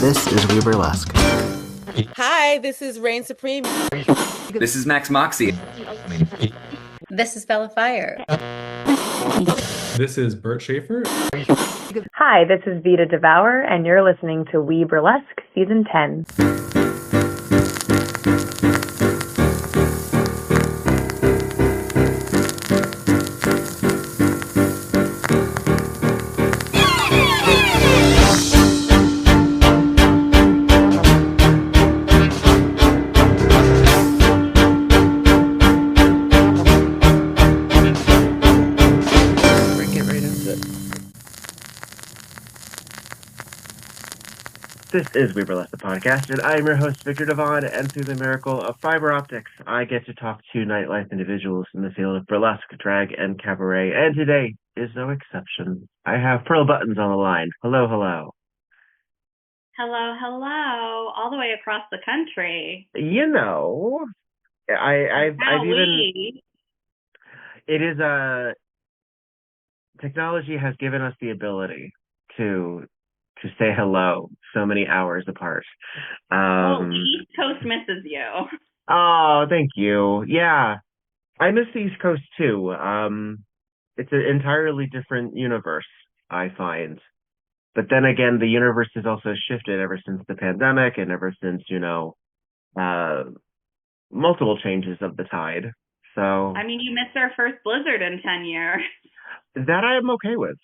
This is WeBurlesque. Hi, this is Reign Supreme. This is Max Moxie. This is Bella Fire. This is Bert Schaefer. Hi, this is Vita Devour, and you're listening to WeBurlesque Season 10. This is WeBurlesque, the podcast, and I'm your host, Viktor Devon, and through the miracle of fiber optics, I get to talk to nightlife individuals in the field of burlesque, drag, and cabaret, and today is no exception. I have Pearl Buttons on the line. Hello, hello. Hello, all the way across the country. You know, I've even... It is technology has given us the ability to say hello so many hours apart. The East Coast misses you. Oh, thank you. Yeah, I miss the East Coast too. It's an entirely different universe, I find. But then again, the universe has also shifted ever since the pandemic and ever since, multiple changes of the tide. So I mean, you missed our first blizzard in 10 years. That I am okay with.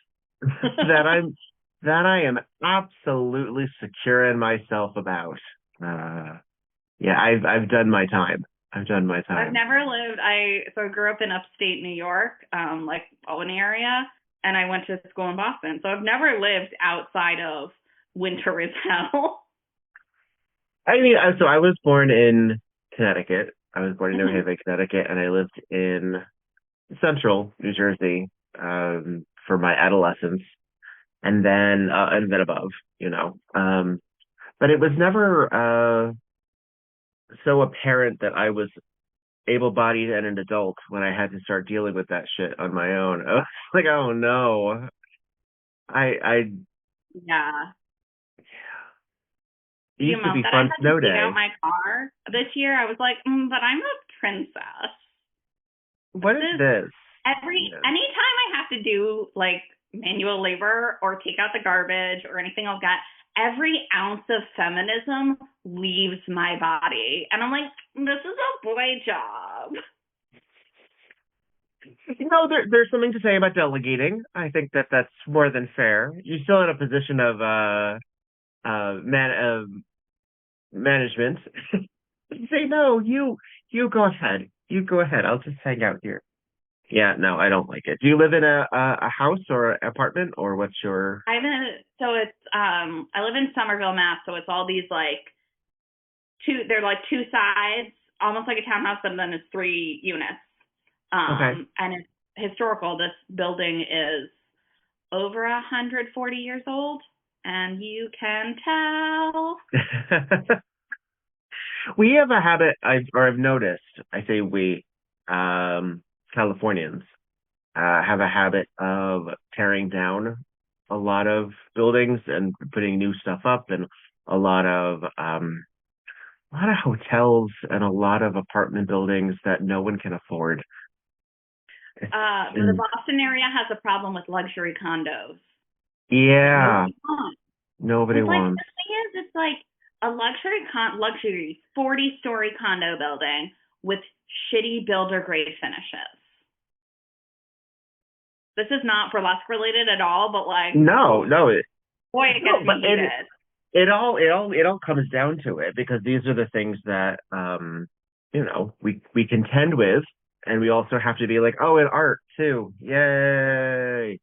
That I am absolutely secure in myself about. Yeah, I've done my time. I've never lived. I grew up in upstate New York, like Albany area, and I went to school in Boston. So I've never lived outside of winter is hell. I mean, so I was born in Connecticut. I was born in New Haven, Connecticut, and I lived in central New Jersey for my adolescence. And then above, but it was never so apparent that I was able-bodied and an adult when I had to start dealing with that shit on my own. I was like, oh no, Yeah. It used to be fun snow day. I had to take out my car this year. I was like, but I'm a princess. What is this? Anytime I have to do like manual labor or take out the garbage or anything like that, every ounce of feminism leaves my body. And I'm like, this is a boy job. There's something to say about delegating. I think that's more than fair. You're still in a position of management. Say, no, you go ahead. You go ahead. I'll just hang out here. Yeah, no, I don't like it. Do you live in a house or an apartment, or what's your? I live in Somerville, Mass. So it's all these they're like two sides, almost like a townhouse, and then it's 3 units. Okay. And it's historical. This building is over 140 years old, and you can tell. We have a habit, I've noticed. I say we. Californians have a habit of tearing down a lot of buildings and putting new stuff up, and a lot of hotels and a lot of apartment buildings that no one can afford. The Boston area has a problem with luxury condos. Yeah, nobody wants. The thing is, it's like a luxury 40-story condo building with shitty builder grade finishes. This is not burlesque related at all, but like it gets me heated. It all comes down to it, because these are the things that we contend with, and we also have to be like, oh, in art too, yay.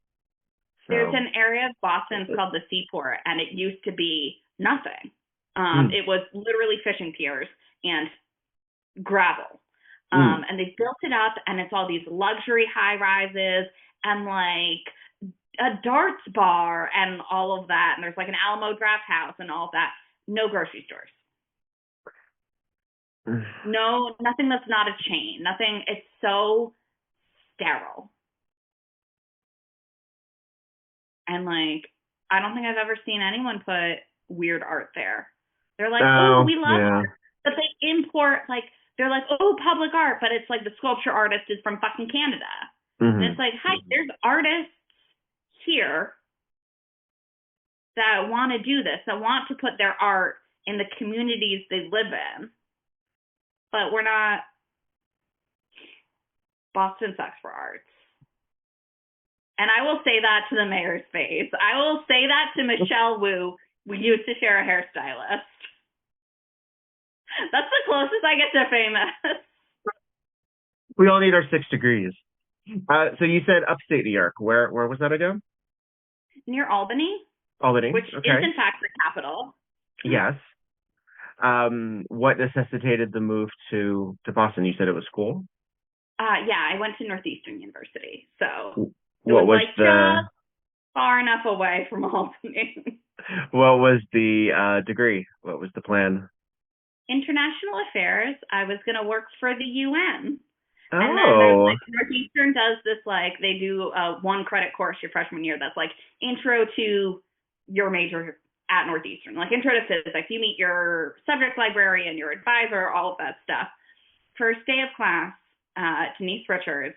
So, there's an area of Boston called the Seaport, and it used to be nothing. It was literally fishing piers and gravel. And they built it up, and it's all these luxury high rises and like a darts bar and all of that. And there's like an Alamo Draft House and all of that. No grocery stores. No, nothing that's not a chain. Nothing. It's so sterile. And like, I don't think I've ever seen anyone put weird art there. They're like, oh, we love art. But they import, like, they're like, oh, public art, but it's like the sculpture artist is from fucking Canada. And it's like, hi, there's artists here that want to do this, that want to put their art in the communities they live in. But we're not. Boston sucks for arts. And I will say that to the mayor's face. I will say that to Michelle Wu. We used to share a hairstylist. That's the closest I get to famous. We all need our 6 degrees. So you said upstate New York. Where was that again? Near Albany. Albany, which is in fact the capital. Yes. What necessitated the move to Boston? You said it was school? Yeah, I went to Northeastern University, so what was like just far enough away from Albany. What was the degree? What was the plan? International affairs. I was going to work for the UN. Oh. And then there's, like, Northeastern does this, like, they do a 1 credit course your freshman year that's like intro to your major at Northeastern, like intro to physics. You meet your subject librarian, your advisor, all of that stuff. First day of class, Denise Richards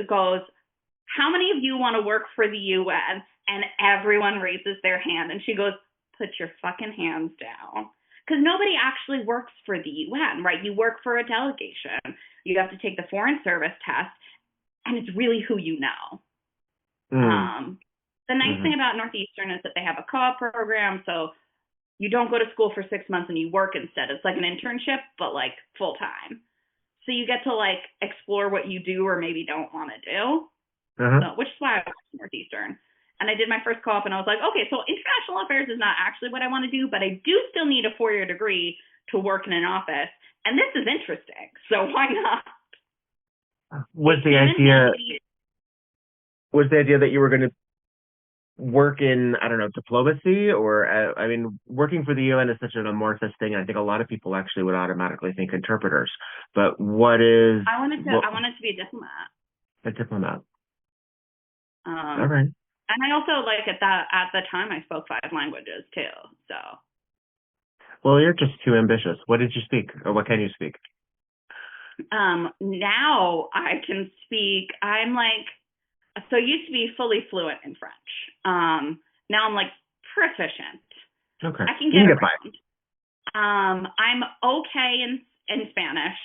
goes, how many of you want to work for the UN? And everyone raises their hand. And she goes, put your fucking hands down. Because nobody actually works for the UN, right? You work for a delegation. You have to take the foreign service test. And it's really who you know. The nice thing about Northeastern is that they have a co-op program. So you don't go to school for 6 months and you work instead. It's like an internship, but like full time. So you get to like explore what you do or maybe don't want to do, so, which is why I went to Northeastern. And I did my first co-op and I was like, okay, so international affairs is not actually what I want to do, but I do still need a 4-year degree to work in an office. And this is interesting. So why not? Was the idea that you were going to work in, I don't know, diplomacy or, I mean, working for the UN is such an amorphous thing. I think a lot of people actually would automatically think interpreters. But what is... I wanted to be a diplomat. A diplomat. All right. And I also, like, at the time, I spoke 5 languages, too, so... Well, you're just too ambitious. What did you speak, or what can you speak? Now I can speak, I'm like... So I used to be fully fluent in French. Now I'm like proficient. Okay. I can get around. I'm okay in Spanish.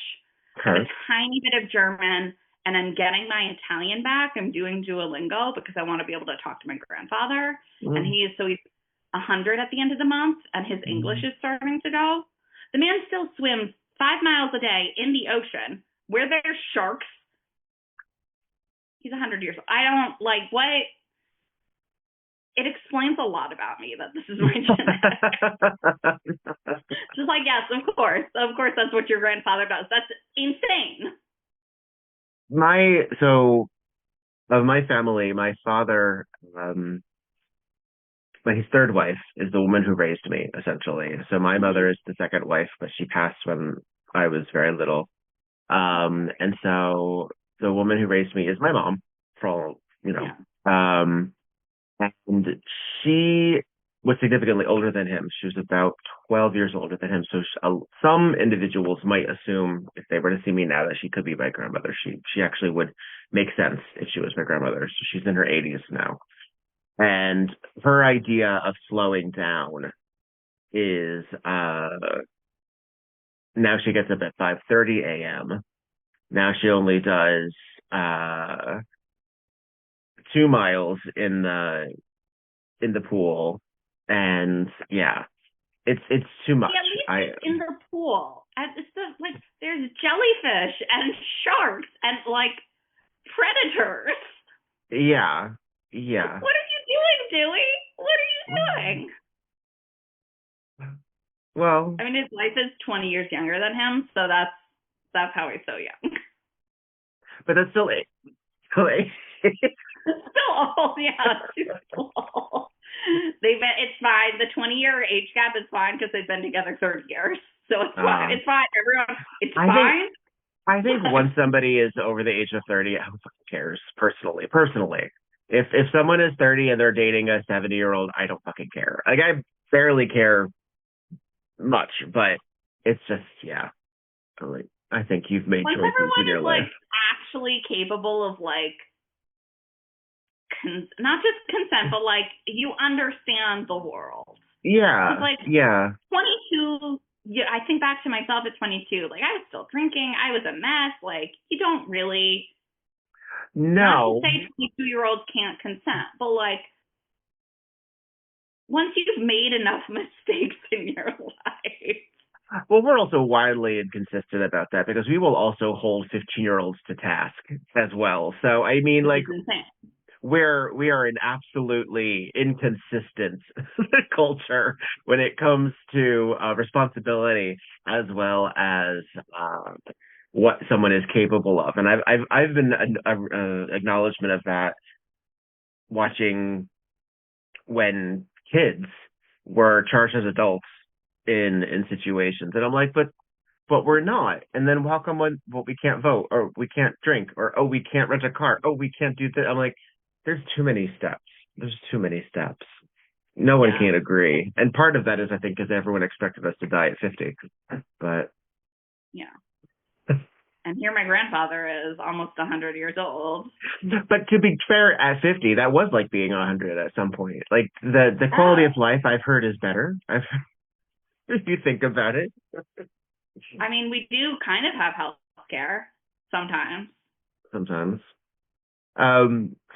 I have a tiny bit of German, and I'm getting my Italian back. I'm doing Duolingo because I want to be able to talk to my grandfather. And he's 100 at the end of the month, and his English is starting to go. The man still swims 5 miles a day in the ocean where there's sharks. He's 100 years old. I don't like what it explains a lot about me that this is my genetics. Just like, yes, of course that's what your grandfather does. That's insane. Of my family, my father, his third wife is the woman who raised me, essentially. So my mother is the second wife, but she passed when I was very little. And so the woman who raised me is my mom, for all, and she was significantly older than him. She was about 12 years older than him. So some individuals might assume, if they were to see me now, that she could be my grandmother. She actually would make sense if she was my grandmother. So she's in her 80s now. And her idea of slowing down is now she gets up at 5:30 a.m. Now she only does 2 miles in the pool, and yeah, it's too much. Yeah, at least in the pool, it's there's jellyfish and sharks and like predators. Yeah. What are you doing, Dewey? What are you doing? Well, I mean, his wife is 20 years younger than him, so that's how he's so young. But that's still it. Still old, yeah. Still old. It's fine. The 20-year age gap is fine because they've been together 30 years. So it's fine. It's fine. Everyone, it's fine. I think once somebody is over the age of 30, who fucking cares? Personally. If someone is 30 and they're dating a 70-year-old, I don't fucking care. Like, barely care much, but it's just, yeah. Like, I think you've made Once choices in everyone your is life. like actually capable of like not just consent, but like you understand the world. Yeah. Like yeah. 22. Yeah, I think back to myself at 22. Like I was still drinking. I was a mess. Like you don't really. No. Not to say 22-year-olds can't consent, but like once you've made enough mistakes in your life. Well, we're also widely inconsistent about that because we will also hold 15-year-olds to task as well. So, I mean, like, we are an absolutely inconsistent culture when it comes to responsibility as well as what someone is capable of. And I've been an acknowledgement of that watching when kids were charged as adults in situations, and I'm like, but we're not. And then how come we can't vote, or we can't drink, or we can't rent a car, we can't do that? I'm like, there's too many steps. There's too many steps. No one can agree, and part of that is I think because everyone expected us to die at 50, but yeah. And here my grandfather is almost 100 years old. But to be fair, at 50, that was like being 100 at some point. Like the quality of life I've heard is better. If you think about it. I mean, we do kind of have health care sometimes. Sometimes.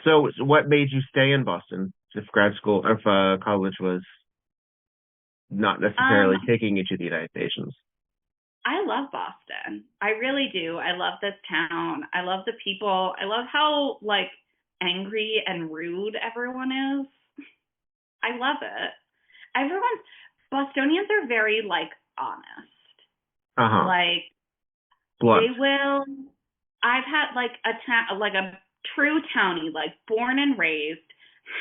So what made you stay in Boston if grad school, if college was not necessarily taking you to the United Nations? I love Boston. I really do. I love this town. I love the people. I love how like angry and rude everyone is. I love it. Bostonians are very like honest. Like Blunt. they will. I've had like a true townie, like born and raised,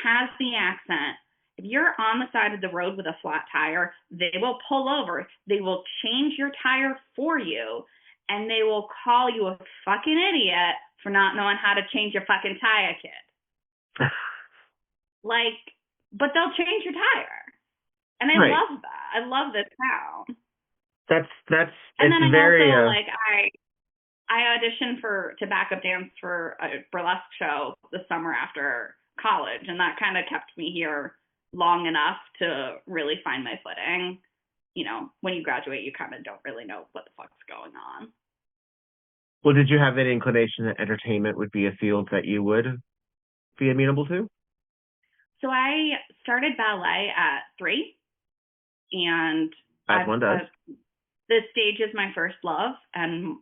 has the accent. If you're on the side of the road with a flat tire, they will pull over. They will change your tire for you, and they will call you a fucking idiot for not knowing how to change your fucking tire, kid. Like, but they'll change your tire, and I love that. I love this town. And then it's very also like I auditioned to backup dance for a burlesque show the summer after college, and that kind of kept me here long enough to really find my footing. You know, when you graduate, you kind of don't really know what the fuck's going on. Well, did you have any inclination that entertainment would be a field that you would be amenable to? So I started ballet at 3, and as one does. The stage is my first love, and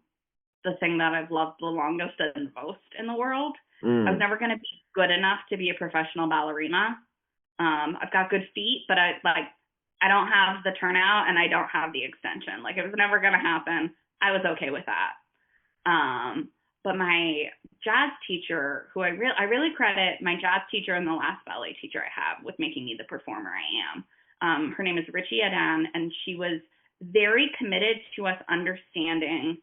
the thing that I've loved the longest and most in the world. I was never going to be good enough to be a professional ballerina. I've got good feet, but I don't have the turnout and I don't have the extension. Like it was never going to happen. I was okay with that. But my jazz teacher, who I really credit my jazz teacher and the last ballet teacher I have with making me the performer I am. Her name is Richie Adan, and she was very committed to us understanding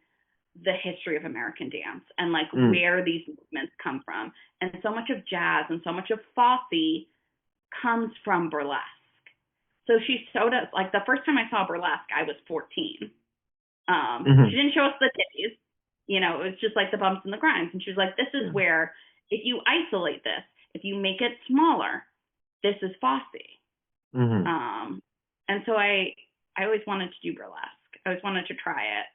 the history of American dance and like where these movements come from. And so much of jazz and so much of Fosse comes from burlesque. So she showed us, like the first time I saw burlesque, I was 14. She didn't show us the titties. You know, it was just like the bumps and the grinds. And she was like, this is where, if you isolate this, if you make it smaller, this is Fosse. And so I always wanted to do burlesque. I always wanted to try it.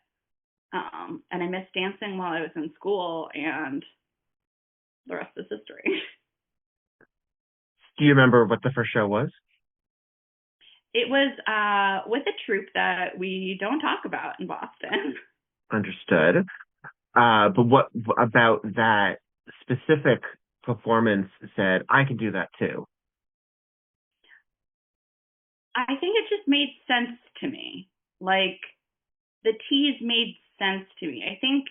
And I missed dancing while I was in school, and the rest is history. Do you remember what the first show was? It was with a troupe that we don't talk about in Boston. Understood. But what about that specific performance said, I can do that too? I think it just made sense to me. Like, the tease made sense to me. I think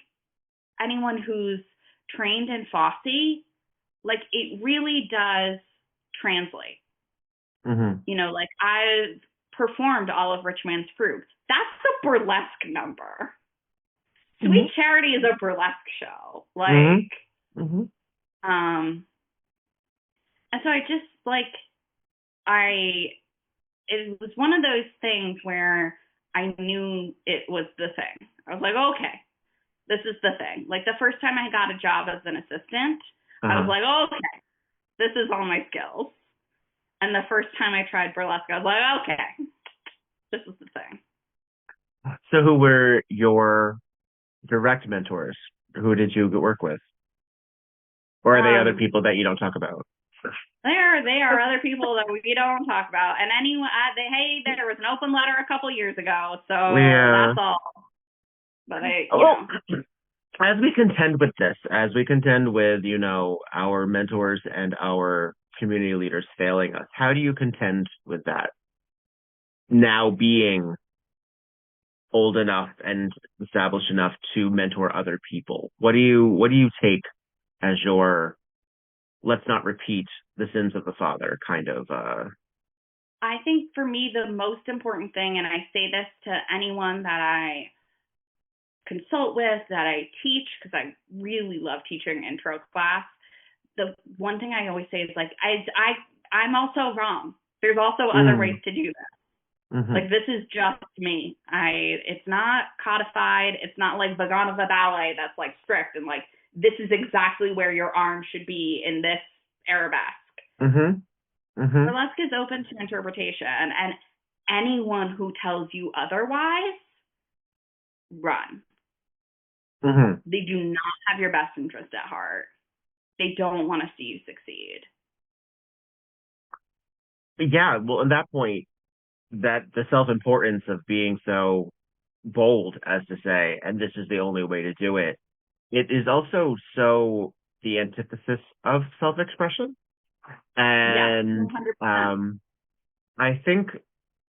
anyone who's trained in Fosse, like, it really does translate. You know, like, I've performed all of Rich Man's Fruit. That's a burlesque number. Sweet Charity is a burlesque show. Like, and so I just, like, it was one of those things where I knew it was the thing. I was like, okay, this is the thing. Like the first time I got a job as an assistant, I was like, okay, this is all my skills. And the first time I tried burlesque, I was like, okay, this is the thing. So who were your direct mentors? Who did you work with? Or are they other people that you don't talk about? They are other people that we don't talk about. And anyway, there was an open letter a couple years ago, so that's all. But as we contend with this, as we contend with, our mentors and our community leaders failing us, how do you contend with that? Now being old enough and established enough to mentor other people, what do you take as your let's not repeat the sins of the father kind of I think for me the most important thing, and I say this to anyone that I consult with, that I teach, because I really love teaching intro class, the one thing I always say is like I'm also wrong. There's also other ways to do this. Like this is just me. It's not codified. It's not like Vagana ballet that's like strict and like this is exactly where your arm should be in this arabesque. Burlesque is open to interpretation, and anyone who tells you otherwise, run. They do not have your best interest at heart. They don't want to see you succeed. Yeah, well, at that point, that the self-importance of being so bold as to say, and this is the only way to do it, it is also so the antithesis of self-expression. And I think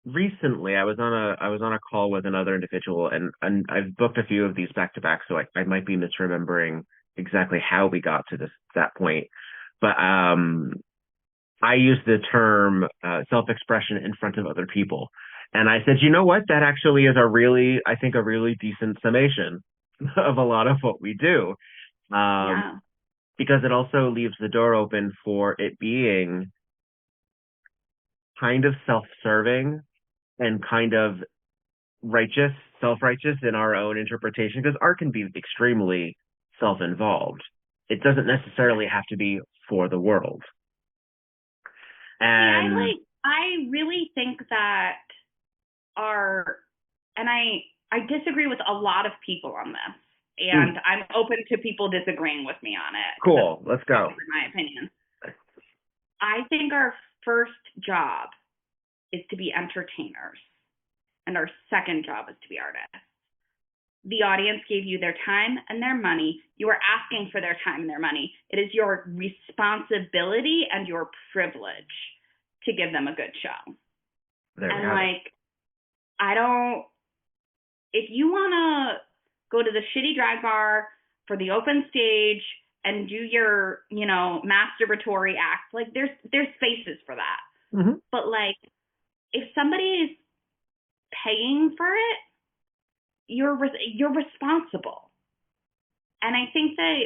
recently I was on a call with another individual, and I've booked a few of these back to back, so I might be misremembering exactly how we got to that point. But I used the term self-expression in front of other people. And I said, you know what? That actually is a really decent summation of a lot of what we do. Because it also leaves the door open for it being kind of self-serving and kind of self-righteous in our own interpretation, because art can be extremely self-involved. It doesn't necessarily have to be for the world. And I really think that I disagree with a lot of people on this, and I'm open to people disagreeing with me on it. Cool, let's go. My opinion. I think our first job is to be entertainers, and our second job is to be artists. The audience gave you their time and their money. You are asking for their time and their money. It is your responsibility and your privilege to give them a good show. If you want to go to the shitty drag bar for the open stage and do your, masturbatory act, like there's spaces for that. But like, if somebody is paying for it, you're responsible. And I think that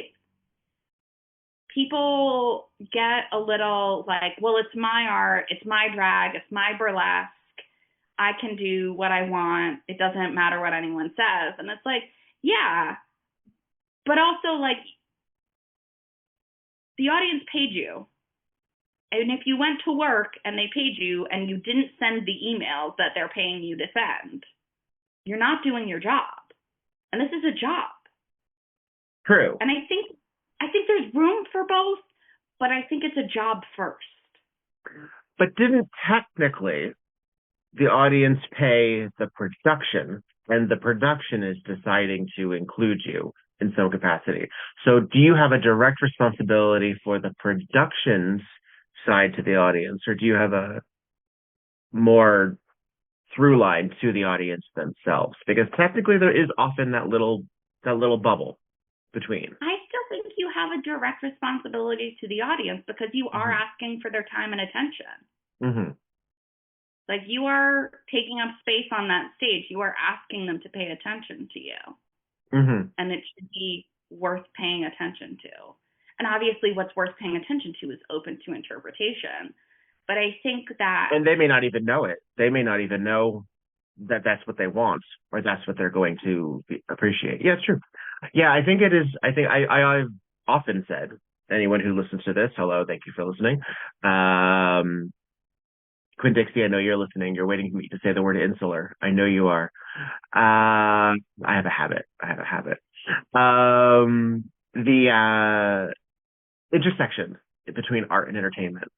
people get a little like, well, it's my art, it's my drag, it's my burlesque, I can do what I want, it doesn't matter what anyone says. And it's like, yeah, but also like the audience paid you. And if you went to work and they paid you and you didn't send the emails that they're paying you to send, you're not doing your job. And this is a job. True. And I think there's room for both, but I think it's a job first. But didn't technically the audience pay the production, and the production is deciding to include you in some capacity? So do you have a direct responsibility for the production's side to the audience, or do you have a more through line to the audience themselves? Because technically there is often that little bubble between. I still think you have a direct responsibility to the audience, because you are asking for their time and attention. Like, you are taking up space on that stage. You are asking them to pay attention to you. And it should be worth paying attention to. And obviously what's worth paying attention to is open to interpretation. But I think that, and they may not even know it. They may not even know that that's what they want or that's what they're going to appreciate. Yeah, it's true. Yeah, I think it is. I think I've often said, anyone who listens to this, hello, thank you for listening. Quinn Dixie, I know you're listening. You're waiting for me to say the word insular. I know you are. I have a habit. The intersection between art and entertainment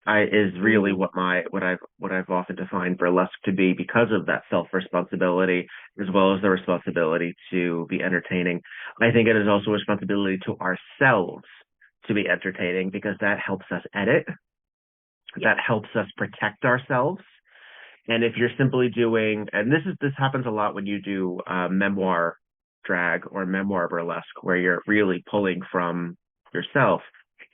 is really what I've often defined burlesque to be, because of that self-responsibility as well as the responsibility to be entertaining. I think it is also a responsibility to ourselves to be entertaining, because that helps us edit. That helps us protect ourselves. And if you're simply doing, and this happens a lot when you do memoir drag or memoir burlesque, where you're really pulling from yourself,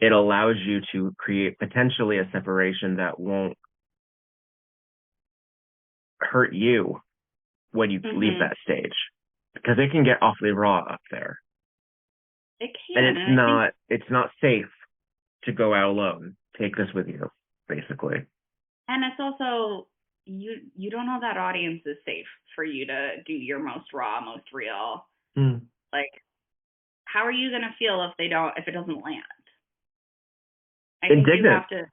it allows you to create potentially a separation that won't hurt you when you leave that stage, because it can get awfully raw up there. It can. And it's not safe to go out alone. Take this with you, basically. And it's also, you don't know that audience is safe for you to do your most raw, most real. Like, how are you going to feel if it doesn't land? I think Indignant. you have to.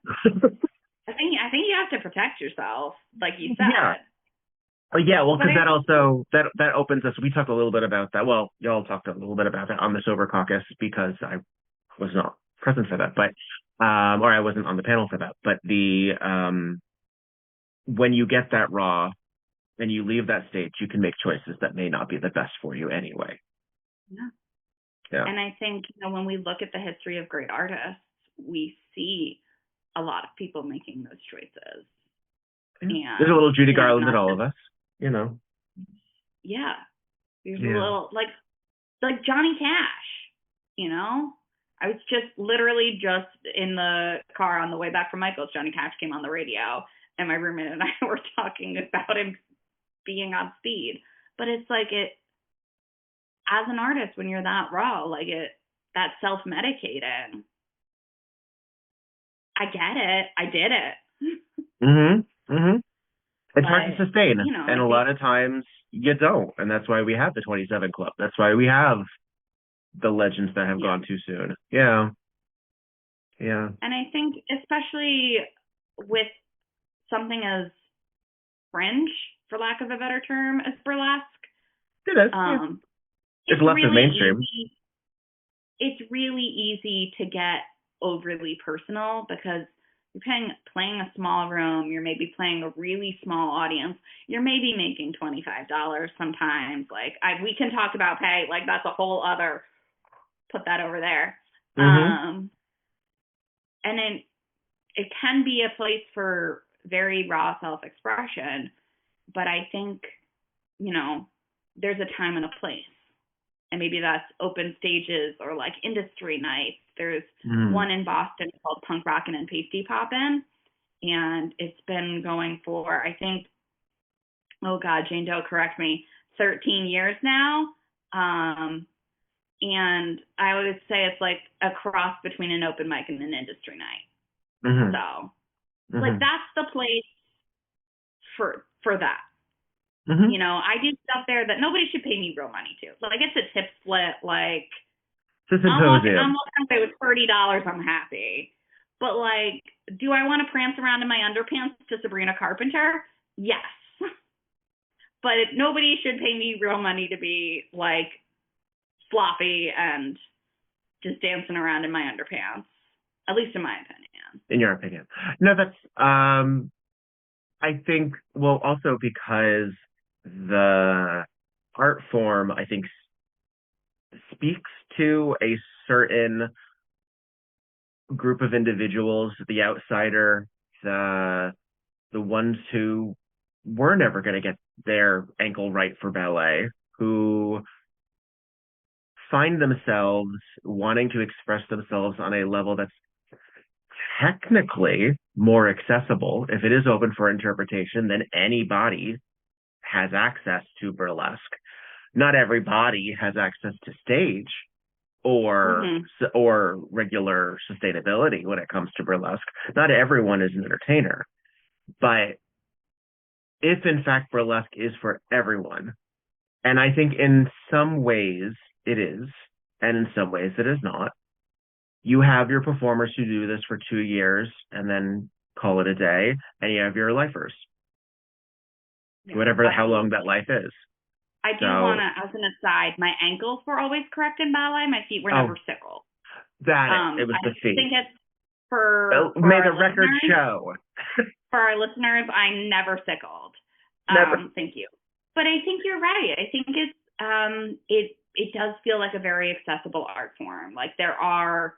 I think you have to protect yourself, like you said. Yeah. Yeah, well, because that also that opens us. We talked a little bit about that. Well, y'all talked a little bit about that on the Sober Caucus, because I was not present for that, but or I wasn't on the panel for that. But when you get that raw and you leave that stage, you can make choices that may not be the best for you anyway. Yeah. And I think, when we look at the history of great artists, we see a lot of people making those choices. And there's a little Judy Garland in all of us, Yeah. There's a little, like Johnny Cash, I was literally just in the car on the way back from Michael's. Johnny Cash came on the radio, and my roommate and I were talking about him being on speed. But it's like, as an artist, when you're that raw, that self-medicating, I get it. I did it. It's hard to sustain, and a lot of times you don't, and that's why we have the 27 Club. That's why we have the legends that have gone too soon. Yeah. And I think, especially with something as fringe, for lack of a better term, as burlesque, it is. It's left of mainstream. It's really easy to get overly personal, because you're playing a small room, you're maybe playing a really small audience, you're maybe making $25 sometimes. We can talk about pay, that's a whole other, put that over there. And then it can be a place for very raw self-expression, but I think, there's a time and a place. And maybe that's open stages or industry nights. There's one in Boston called Punk Rockin' and Pasty Poppin', and it's been going for, I think, oh God, Jane Doe, correct me, 13 years now. And I always say it's like a cross between an open mic and an industry night. So, that's the place for that. I do stuff there that nobody should pay me real money to. It's a tip split. It's a symposium. I'm walking away with $30. I'm happy. But do I want to prance around in my underpants to Sabrina Carpenter? Yes. But nobody should pay me real money to be sloppy and just dancing around in my underpants. At least in my opinion. In your opinion. No, that's I think, well, also because the art form, I think, speaks to a certain group of individuals, the outsider, the ones who were never going to get their ankle right for ballet, who find themselves wanting to express themselves on a level that's technically more accessible. If it is open for interpretation, then anybody has access to burlesque. Not everybody has access to stage, or regular sustainability when it comes to burlesque. Not everyone is an entertainer, but if in fact burlesque is for everyone, and I think in some ways it is, and in some ways it is not. You have your performers who do this for 2 years and then call it a day, and you have your lifers, how long that life is. I do want to, as an aside, my ankles were always correct in ballet. My feet were never sickled. It was the feet. I think it's for may the record show. For our listeners, I'm never sickled. Never. Thank you. But I think you're right. I think it's it does feel like a very accessible art form. Like there are,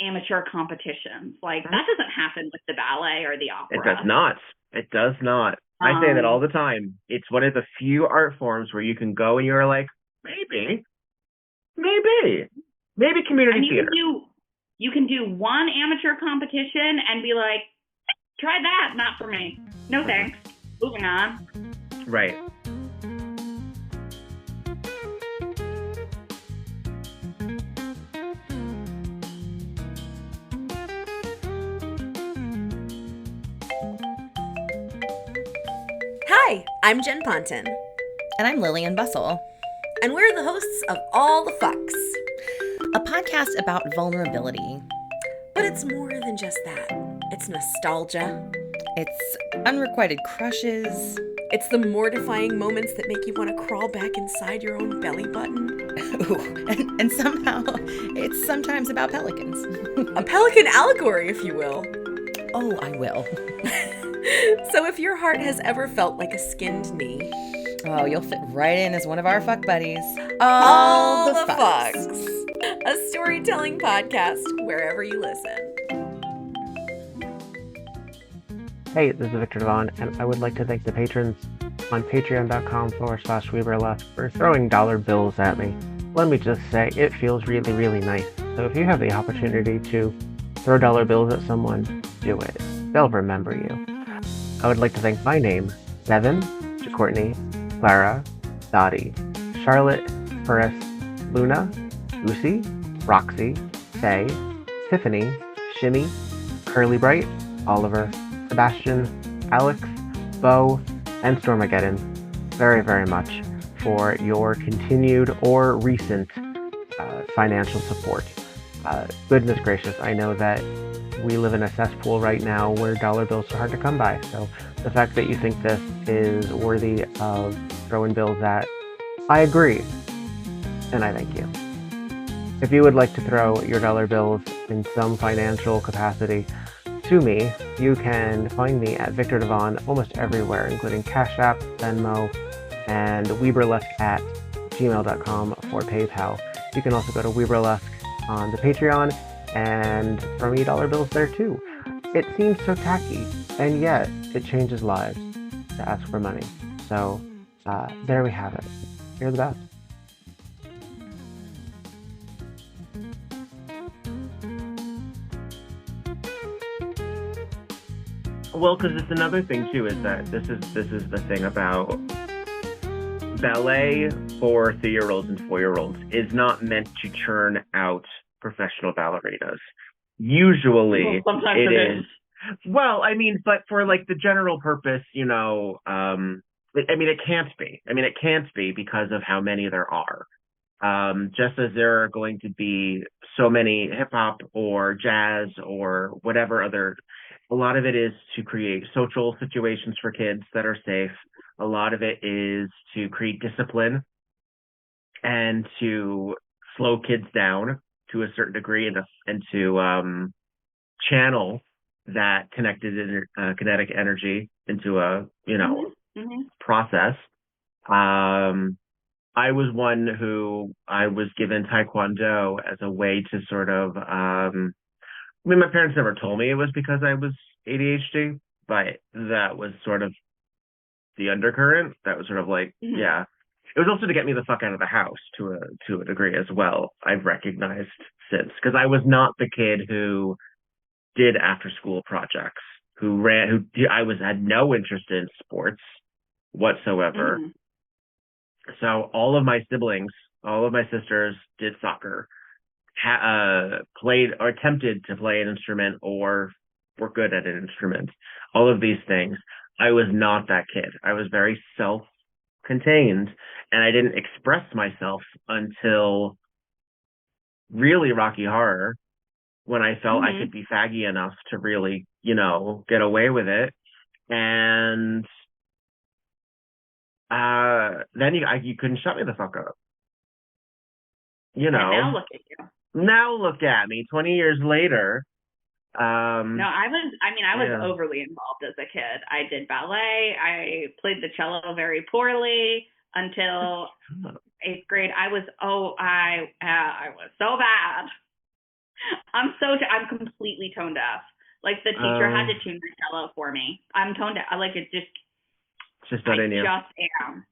amateur competitions. Like that doesn't happen with the ballet or the opera. It does not. It does not. I say that all the time. It's one of the few art forms where you can go and you're like, maybe community theater. You can do one amateur competition and be like, try that, not for me. No thanks. Moving on. Right. Hi, I'm Jen Ponton. And I'm Lillian Bustle. And we're the hosts of All the Fucks, a podcast about vulnerability. But it's more than just that. It's nostalgia. It's unrequited crushes. It's the mortifying moments that make you want to crawl back inside your own belly button. Ooh, and somehow it's sometimes about pelicans. A pelican allegory, if you will. Oh, I will. So if your heart has ever felt like a skinned knee, oh, you'll fit right in as one of our fuck buddies. All the Fucks. A storytelling podcast wherever you listen. Hey, this is Viktor Devon, and I would like to thank the patrons on patreon.com/WeBurlesque for throwing dollar bills at me. Let me just say, it feels really, really nice. So if you have the opportunity to throw dollar bills at someone, do it. They'll remember you. I would like to thank my name, Devin, Courtney, Clara, Dottie, Charlotte, Ferris, Luna, Lucy, Roxy, Faye, Tiffany, Shimmy, Curly Bright, Oliver, Sebastian, Alex, Bo, and Stormageddon very, very much for your continued or recent financial support. Goodness gracious, I know that we live in a cesspool right now where dollar bills are hard to come by, so the fact that you think this is worthy of throwing bills at, I agree, and I thank you. If you would like to throw your dollar bills in some financial capacity to me, you can find me at Viktor Devon almost everywhere, including Cash App, Venmo, and WeBurlesque at gmail.com for PayPal. You can also go to WeBurlesque on the Patreon and throw me dollar bills there too. It seems so tacky, and yet it changes lives to ask for money. So there we have it. You're the best. Well, because it's another thing too, is that this is the thing about ballet for 3-year-olds and 4-year-olds is not meant to churn out professional ballerinas. Usually, sometimes it is. Well, I mean, but for like the general purpose, it can't be. It can't be because of how many there are. Just as there are going to be so many hip hop or jazz or whatever other. A lot of it is to create social situations for kids that are safe. A lot of it is to create discipline and to slow kids down to a certain degree and to channel that kinetic energy into a process. I was one who I was given Taekwondo as a way to sort of my parents never told me it was because I was ADHD, but that was sort of the undercurrent. That was sort of like, yeah. It was also to get me the fuck out of the house to a degree as well. I've recognized since, because I was not the kid who did after school projects, had no interest in sports whatsoever. So all of my siblings All of my sisters did soccer, played or attempted to play an instrument or were good at an instrument. All of these things. I was not that kid. I was very self-contained, and I didn't express myself until really Rocky Horror, when I felt I could be faggy enough to really, get away with it. And then you couldn't shut me the fuck up. And now look at you. Now look at me, 20 years later. No, I was overly involved as a kid. I did ballet. I played the cello very poorly until 8th grade. I was so bad. I'm completely tone deaf. Like, the teacher had to tune the cello for me. I'm tone deaf. Like, it's just not in you. I just am.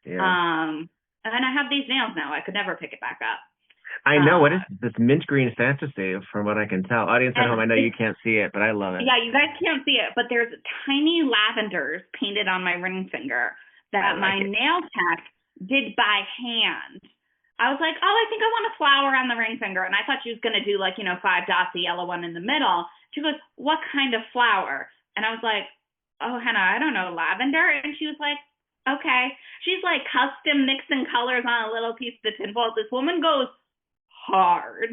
Yeah. And I have these nails now. I could never pick it back up. I know. What is this mint green fantasy, from what I can tell? Audience at home, I know you can't see it, but I love it. Yeah, you guys can't see it, but there's tiny lavenders painted on my ring finger that my nail tech did by hand. I was like, I think I want a flower on the ring finger. And I thought she was going to do 5 dots, the yellow one in the middle. She goes, what kind of flower? And I was like, oh, Hannah, I don't know, lavender. And she was like, okay. She's like custom mixing colors on a little piece of tinfoil. This woman goes hard.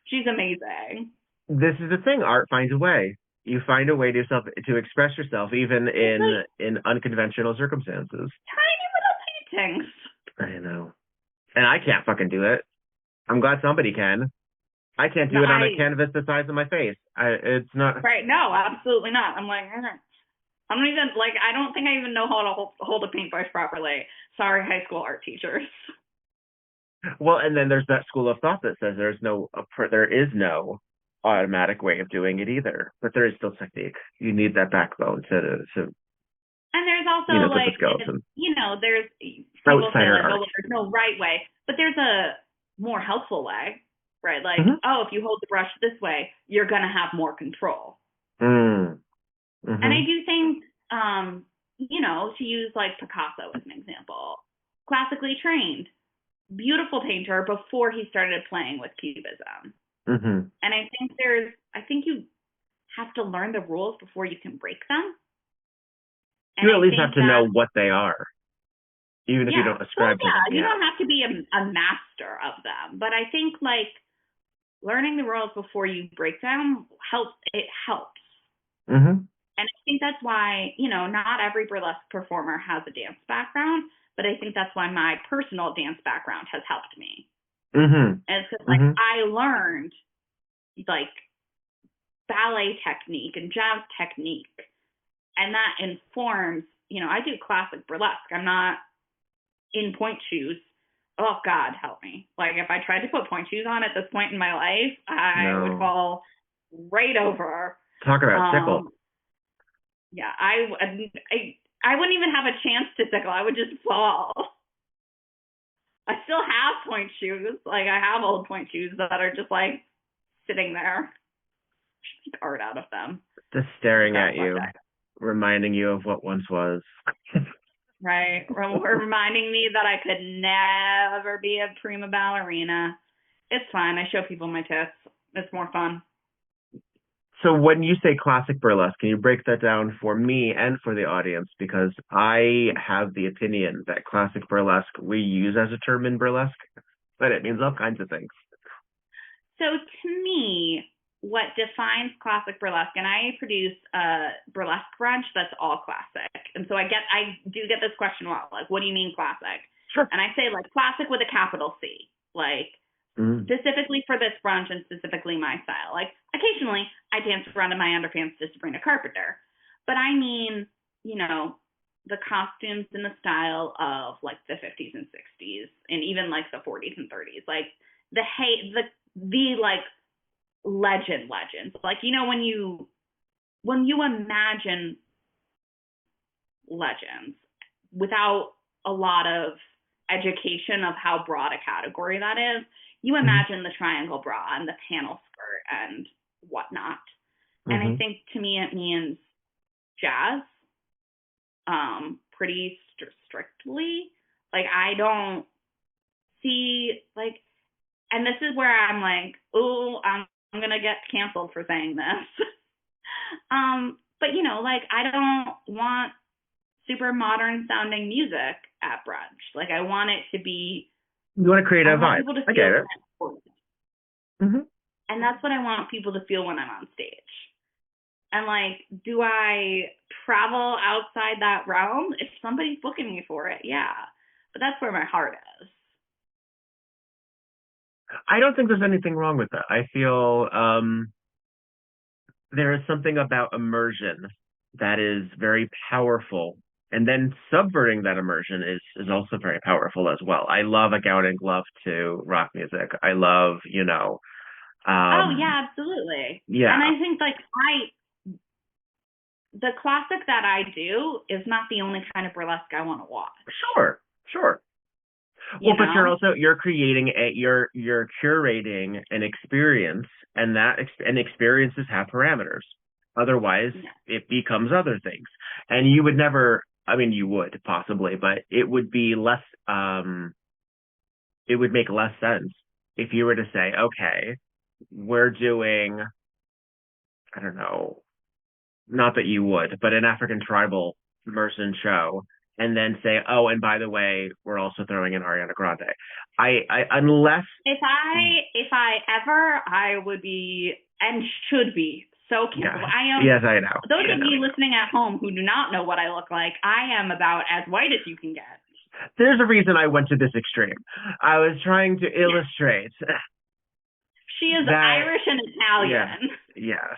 She's amazing. This is the thing. Art finds a way. You find a way to express yourself, even in unconventional circumstances. Tiny little paintings. I know. And I can't fucking do it. I'm glad somebody can. I can't do it on a canvas the size of my face. It's not... Right, no, absolutely not. I'm like, I'm not even, I don't think I even know how to hold a paintbrush properly. Sorry, high school art teachers. Well, and then there's that school of thought that says there is no automatic way of doing it either. But there is still technique. You need that backbone to and there's also there's people say there's no right way, but there's a more helpful way, right? Like, if you hold the brush this way, you're gonna have more control. And I do think, to use Picasso as an example, classically trained, beautiful painter before he started playing with cubism. And I think you have to learn the rules before you can break them. You at least have to know what they are, even if you don't ascribe to them. You don't have to be a master of them. But I think, learning the rules before you break them helps. It helps. And I think that's why, not every burlesque performer has a dance background, but I think that's why my personal dance background has helped me. And it's because, I learned, ballet technique and jazz technique. And that informs, I do classic burlesque. I'm not in pointe shoes. Oh, God, help me. If I tried to put pointe shoes on at this point in my life, I would fall right over. Talk about tickle. Yeah, I wouldn't even have a chance to tickle. I would just fall. I still have pointe shoes. I have old pointe shoes that are just, sitting there. Make art out of them. Just staring at you. Reminding you of what once was. Right. Reminding me that I could never be a prima ballerina. It's fine. I show people my tits. It's more fun. So when you say classic burlesque, can you break that down for me and for the audience? Because I have the opinion that classic burlesque we use as a term in burlesque, but it means all kinds of things. So to me, what defines classic burlesque, and I produce a burlesque brunch that's all classic. And so I do get this question a lot, what do you mean classic? Sure. And I say classic with a capital C, specifically for this brunch and specifically my style. Occasionally I dance around in my underpants to Sabrina Carpenter, but I mean, the costumes and the style of the 50s and 60s and even the 40s and 30s, the legends, when you imagine legends without a lot of education of how broad a category that is, you imagine the triangle bra and the panel skirt and whatnot. And I think to me it means jazz, pretty strictly. I don't see, like, and this is where I'm like, oh, I'm going to get canceled for saying this. But, you know, like, I don't want super modern sounding music at brunch. Like, I want it to be. You want to create a vibe. I get it. Mm-hmm. And that's what I want people to feel when I'm on stage. And, like, do I travel outside that realm? If somebody's booking me for it, yeah. But that's where my heart is. I don't think there's anything wrong with that. I feel there is something about immersion that is very powerful. And then subverting that immersion is also very powerful as well. I love a gown and glove to rock music. I love, you know. Oh, yeah, absolutely. Yeah. And I think, like, the classic that I do is not the only kind of burlesque I want to watch. Sure. Well, but you're creating you're curating an experience, and and experiences have parameters. Otherwise, it becomes other things. And you would never, I mean, you would possibly, but it would be less, it would make less sense if you were to say, okay, we're doing, I don't know, not that you would, but an African tribal immersion show, and then say, oh, and by the way, we're also throwing in Ariana Grande. Unless if I ever, I would be and should be so careful. Yeah. Yes, I know. Those of you listening at home who do not know what I look like, I am about as white as you can get. There's a reason I went to this extreme. I was trying to illustrate. She is Irish and Italian. Yes.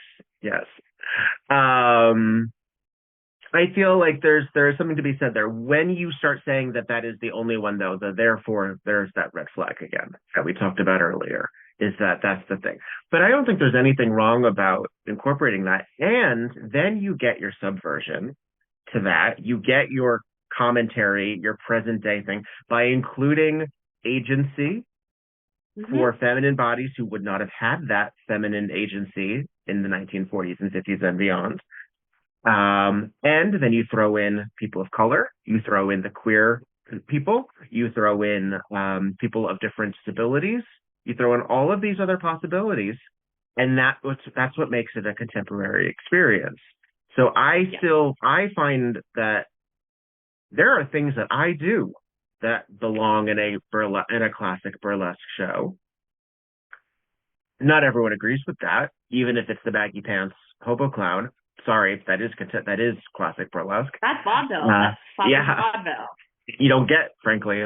I feel like there's something to be said there. When you start saying that is the only one, though, therefore there's that red flag again that we talked about earlier, is that's the thing. But I don't think there's anything wrong about incorporating that. And then you get your subversion to that. You get your commentary, your present day thing, by including agency for feminine bodies who would not have had that feminine agency in the 1940s and 50s and beyond. And then you throw in people of color, you throw in the queer people, you throw in people of different disabilities, you throw in all of these other possibilities, and that's what makes it a contemporary experience. So I find that there are things that I do that belong in a classic burlesque show. Not everyone agrees with that, even if it's the baggy pants hobo clown. Sorry, that is classic burlesque. That's vaudeville. That's vaudeville. You don't get, frankly,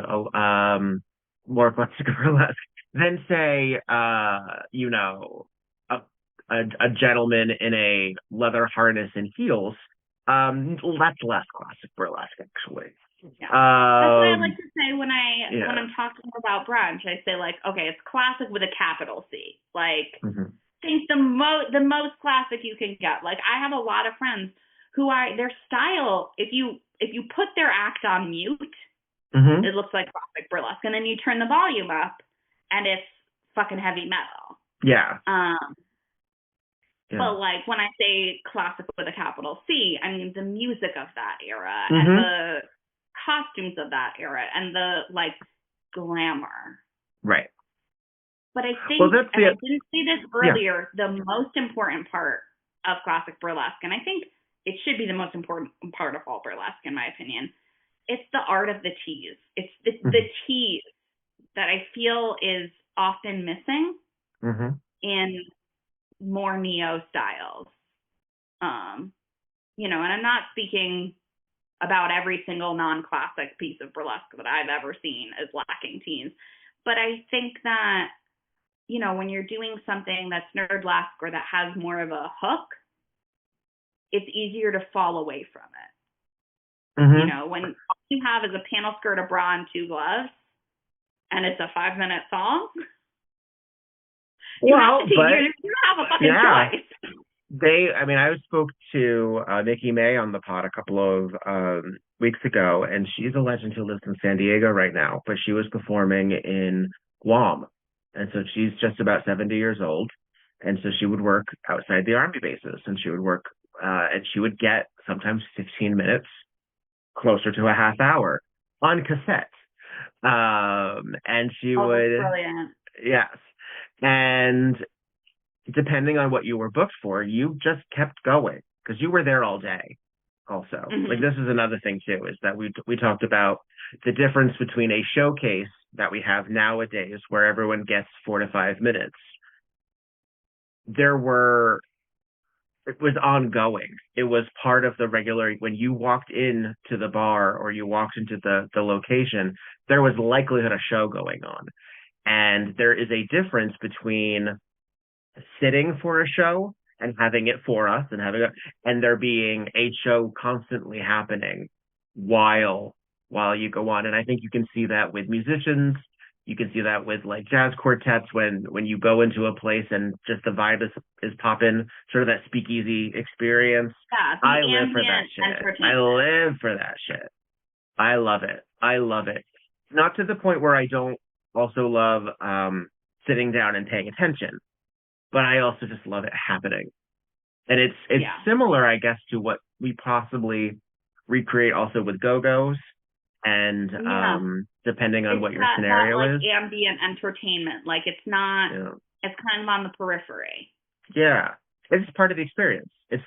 more classic burlesque than say, you know, a gentleman in a leather harness and heels. That's less classic burlesque, actually. Yeah. That's what I like to say when I'm talking about brunch. I say, like, okay, it's classic with a capital C. Like, think the most classic you can get. Like, I have a lot of friends who their style, if you put their act on mute, it looks like classic burlesque, and then you turn the volume up, and it's fucking heavy metal. Yeah. But, like, when I say classic with a capital C, I mean the music of that era and the costumes of that era and the, like, glamour. Right. But I think, I didn't say this earlier, the most important part of classic burlesque, and I think it should be the most important part of all burlesque, in my opinion, it's the art of the tease. It's the tease that I feel is often missing in more neo styles. You know, and I'm not speaking about every single non-classic piece of burlesque that I've ever seen as lacking tease. But I think that, you know, when you're doing something that's nerdlesque or that has more of a hook, it's easier to fall away from it. You know, when all you have is a panel skirt, a bra, and 2 gloves, and it's a 5-minute song, you have a fucking choice. I spoke to Nikki May on the pod a couple of weeks ago, and she's a legend who lives in San Diego right now, but she was performing in Guam. And so she's just about 70 years old. And so she would work outside the Army bases, and she would work, and she would get sometimes 15 minutes, closer to a half hour on cassette. And she Oh, would, that's brilliant. yes. And depending on what you were booked for, you just kept going because you were there all day. Also, like this is another thing too, is that we talked about the difference between a showcase that we have nowadays, where everyone gets 4 to 5 minutes. It was ongoing. It was part of the regular, when you walked in to the bar or you walked into the location, there was likelihood a show going on. And there is a difference between sitting for a show and having it for us and there being a show constantly happening while you go on. And I think you can see that with musicians. You can see that with like jazz quartets when you go into a place and just the vibe is popping, sort of that speakeasy experience. Yeah, I live for that shit. I live for that shit. I love it. I love it. Not to the point where I don't also love sitting down and paying attention, but I also just love it happening. And it's similar, I guess, to what we possibly recreate also with go-go's. And depending on what your scenario is, ambient entertainment, like it's not, it's kind of on the periphery. Yeah, it's part of the experience. It's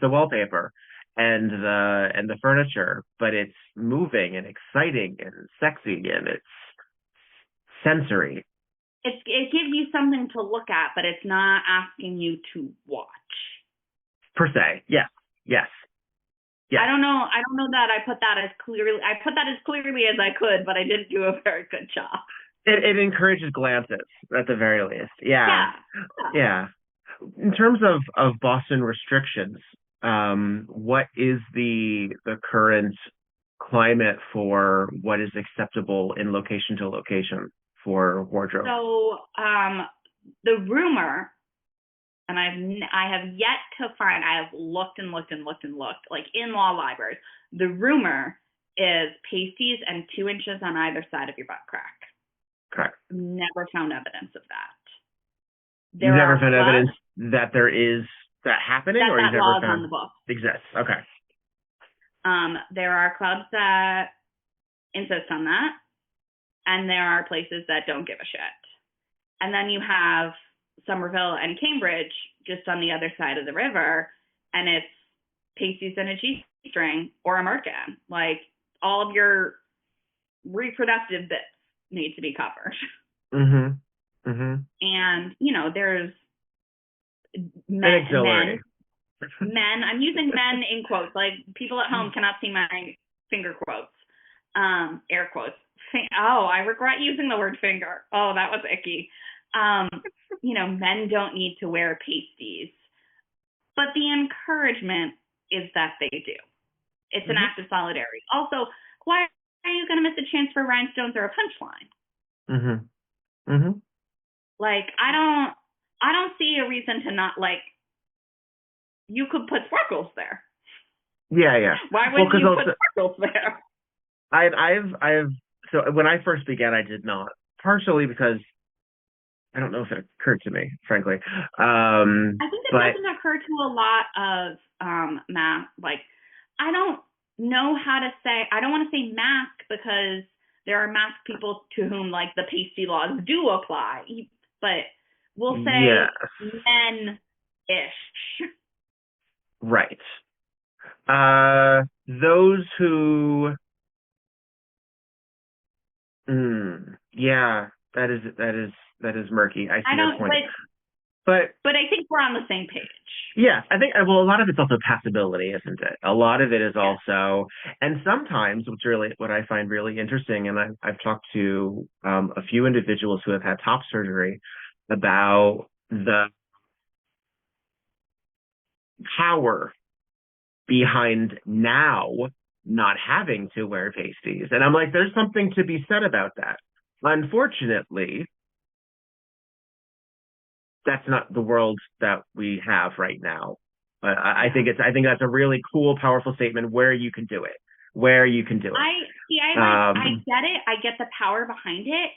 the wallpaper and the furniture, but it's moving and exciting and sexy and it's sensory. It gives you something to look at, but it's not asking you to watch. Per se, yes. Yeah. I don't know that I put that as clearly as I could, but I didn't do a very good job. It encourages glances at the very least. Yeah. In terms of Boston restrictions, what is the current climate for what is acceptable in location to location for wardrobe? So the rumor, and I have yet to find, I have looked, like in law libraries, the rumor is pasties and 2 inches on either side of your butt crack. Correct. Never found evidence of that. You've never found evidence that there is that happening, or you've never found on the book exists? Okay. There are clubs that insist on that, and there are places that don't give a shit. And then you have Somerville and Cambridge just on the other side of the river, and it's pasties and a G-string or a merkin. Like, all of your reproductive bits need to be covered. And, there's men, I'm using men in quotes, like people at home cannot see my finger quotes, air quotes. I regret using the word finger. Oh, that was icky. Men don't need to wear pasties, but the encouragement is that they do. It's an act of solidarity. Also, why are you going to miss a chance for rhinestones or a punchline? Like, I don't see a reason to not, like, you could put sparkles there. Yeah. Why wouldn't you put sparkles there? I've so when I first began, I did not, partially because I don't know if it occurred to me, frankly. I think it doesn't occur to a lot of math. Like, I don't know how to say, I don't want to say mask because there are mask people to whom, like, the pasty laws do apply. But we'll say men-ish. Right. Those who, that is murky. I see your point. But I think we're on the same page. Yeah, I think, well, a lot of it's also passability, isn't it? A lot of it is also, and sometimes what I find really interesting, and I've talked to a few individuals who have had top surgery about the power behind now not having to wear pasties. And I'm like, there's something to be said about that. Unfortunately, that's not the world that we have right now. But I think that's a really cool, powerful statement where you can do it. I get it. I get the power behind it,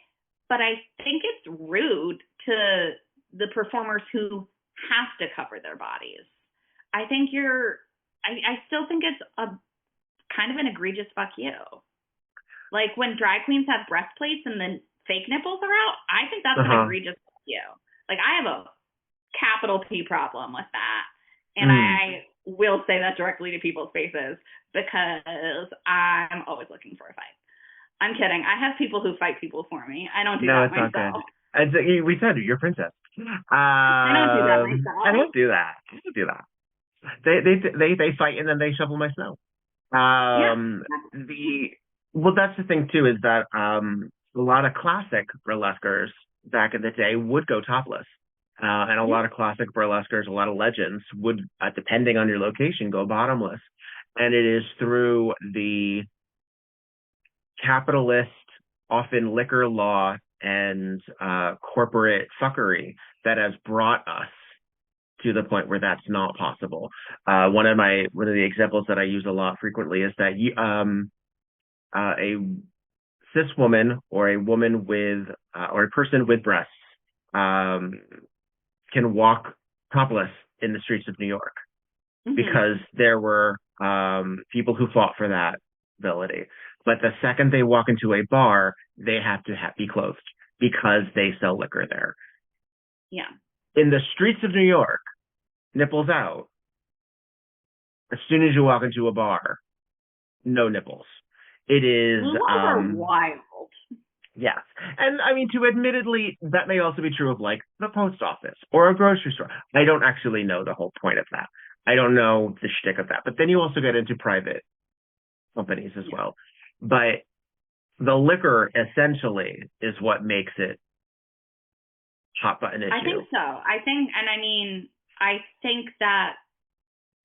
but I think it's rude to the performers who have to cover their bodies. I still think it's a kind of an egregious fuck you. Like when drag queens have breastplates and then fake nipples are out, I think that's an egregious issue. Like I have a capital P problem with that. And I will say that directly to people's faces because I'm always looking for a fight. I'm kidding. I have people who fight people for me. I don't do that myself. Not good. We said you're a princess. I don't do that myself. I don't do that. I don't do that. They fight and then they shovel my snow. That's the thing too, is that a lot of classic burlesquers back in the day would go topless. And a lot of classic burlesquers, a lot of legends would, depending on your location, go bottomless. And it is through the capitalist, often liquor law and corporate fuckery that has brought us to the point where that's not possible. One of the examples that I use a lot frequently is that a cis woman or a woman with or a person with breasts can walk topless in the streets of New York because there were people who fought for that ability. But the second they walk into a bar, they have to be clothed because they sell liquor there. Yeah. In the streets of New York, nipples out. As soon as you walk into a bar, no nipples. It is wild. Yes. And I mean, admittedly, that may also be true of like the post office or a grocery store. I don't actually know the whole point of that. I don't know the shtick of that. But then you also get into private companies as well. But the liquor essentially is what makes it hot button issue. I think so. I think that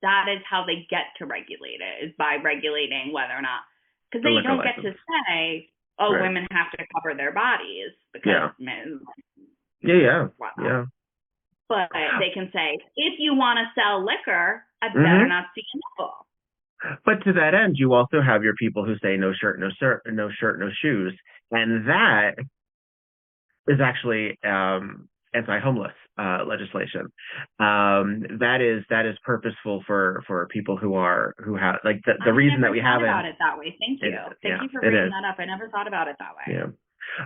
is how they get to regulate it, is by regulating whether or not, because they don't get to say, women have to cover their bodies because men. Yeah. But they can say, if you want to sell liquor, I better not see a nipple. But to that end, you also have your people who say no shirt, no shoes, and that is actually anti-homeless legislation. That is purposeful for people who have like the reason that we have it. I never thought about it that way. Thank you. Thank you for bringing that up. I never thought about it that way. Yeah.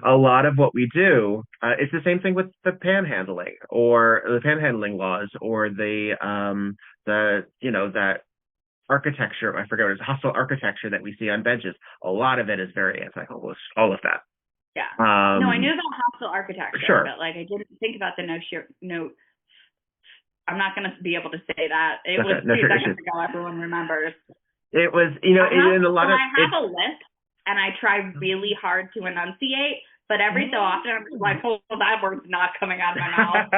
A lot of what we do, it's the same thing with the panhandling or the panhandling laws or that architecture. I forget what it is, hostile architecture that we see on benches. A lot of it is very anti-homeless. All of that. Yeah. No, I knew about hostile architecture, but like I didn't think about the no. I'm not going to be able to say that. It was 2 seconds ago. Everyone remembers. It was, in a lot of. I have a list, and I try really hard to enunciate, but every so often I'm just like, oh, that word's not coming out of my mouth.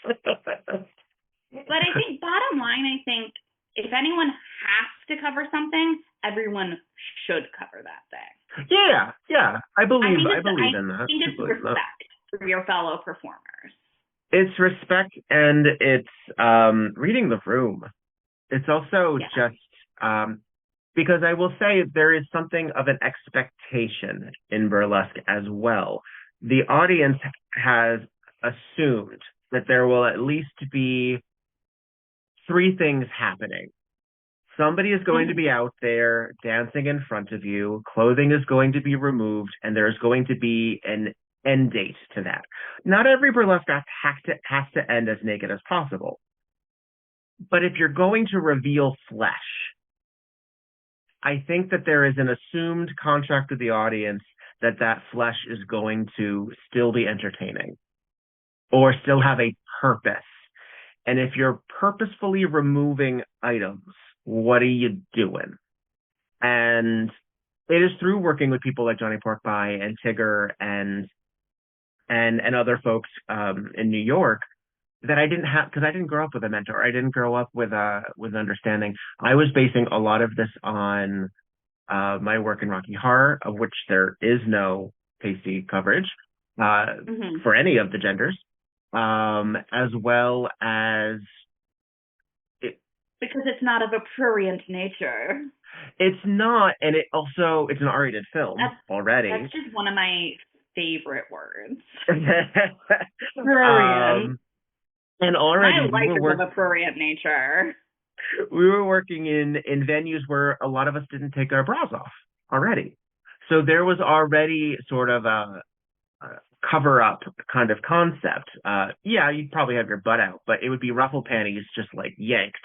But I think bottom line, if anyone has to cover something, everyone should cover that thing. Yeah. I believe in that. I think it's respect for your fellow performers. It's respect, and it's reading the room. It's also just because I will say there is something of an expectation in burlesque as well. The audience has assumed that there will at least be 3 things happening. Somebody is going to be out there dancing in front of you, clothing is going to be removed, and there's going to be an end date to that. Not every burlesque act has to end as naked as possible. But if you're going to reveal flesh, I think that there is an assumed contract with the audience that flesh is going to still be entertaining or still have a purpose. And if you're purposefully removing items, what are you doing? And it is through working with people like Johnny Porkpie and Tigger and other folks in New York that I didn't have, because I didn't grow up with a mentor. I didn't grow up with understanding. I was basing a lot of this on my work in Rocky Horror, of which there is no pasty coverage for any of the genders, as well as because it's not of a prurient nature. It's not, and it's an R-rated film already. That's just one of my favorite words. Prurient. And already my life is of a prurient nature. We were working in venues where a lot of us didn't take our bras off already. So there was already sort of a cover up kind of concept. Yeah, you'd probably have your butt out, but it would be ruffle panties just like yanked.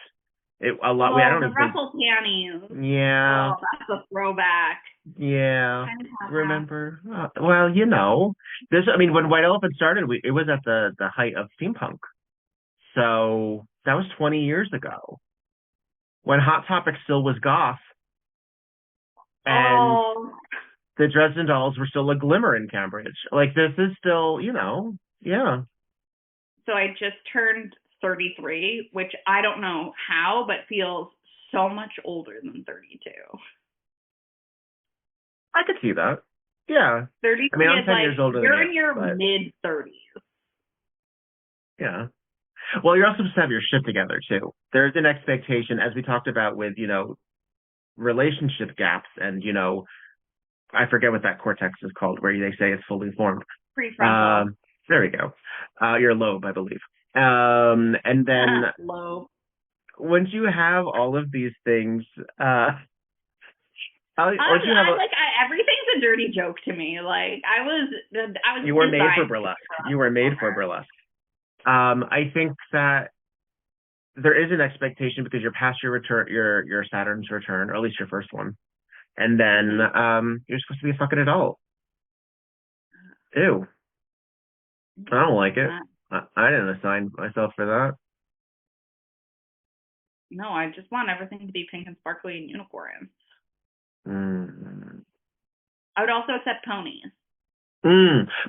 A lot. I don't the know. ruffle panties. Yeah. Oh, that's a throwback. Yeah. Remember? Well, you know, this. I mean, when White Elephant started, it was at the height of steampunk. So that was 20 years ago, when Hot Topic still was goth, and the Dresden Dolls were still a glimmer in Cambridge. Like, this is still, you know, yeah. So I just turned 33, which I don't know how, but feels so much older than 32. I could see that. Yeah. 33 I mean, I'm is 10 like, years older you're than in you, your but... mid-30s. Yeah. Well, you're also supposed to have your shit together, too. There's an expectation, as we talked about with, you know, relationship gaps and, you know, I forget what that cortex is called, where they say it's fully formed. Prefrontal. There we go. Your lobe, I believe. And then lobe. Once you have all of these things, everything's a dirty joke to me. Like I was. You were made for burlesque. You were made for burlesque. I think that there is an expectation because you're past your return, your Saturn's return, or at least your first one, and then you're supposed to be a fucking adult. Ew. I don't like it. I didn't assign myself for that. No, I just want everything to be pink and sparkly and unicorns. I would also accept ponies.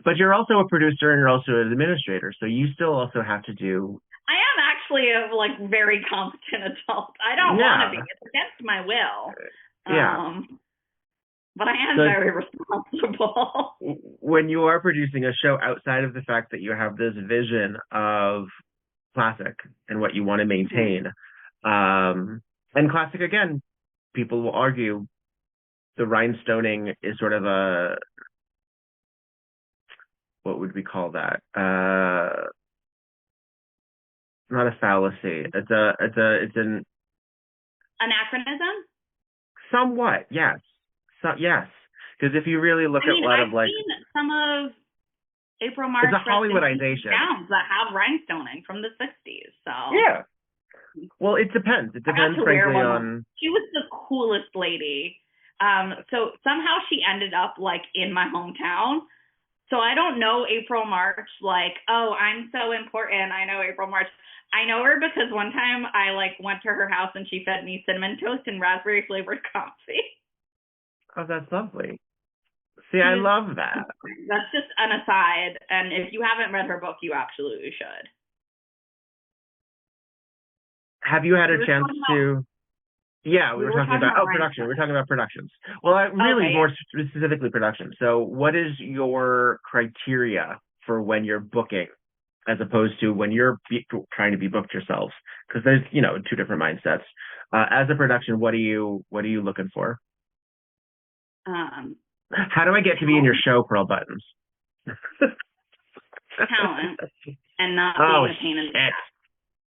But you're also a producer and you're also an administrator, so you still also have to do... I am actually a very competent adult. I don't want to be. It's against my will. Yeah. But I am very responsible. When you are producing a show outside of the fact that you have this vision of classic and what you want to maintain, and classic, again, people will argue the rhinestoning is sort of a... What would we call that? Not a fallacy. It's an anachronism. Somewhat, yes. Yes, because if you really look at a lot of I've seen some of April March. It's a Hollywoodization. Gowns that have rhinestoning from the 60s. So yeah. Well, it depends. It depends, frankly, on. She was the coolest lady. So somehow she ended up in my hometown. So I don't know April March oh, I'm so important. I know April March. I know her because one time I went to her house and she fed me cinnamon toast and raspberry flavored coffee. Oh, that's lovely. See, I love that. That's just an aside. And if you haven't read her book, you absolutely should. Have you had a chance to... Yeah, we were talking about production. We're talking about productions. Well, more specifically production. So what is your criteria for when you're booking as opposed to when you're trying to be booked yourselves? Because there's, two different mindsets. As a production, what are you looking for? How do I get to be in your show, Pearl Buttons? Talent and not being a pain in the ass.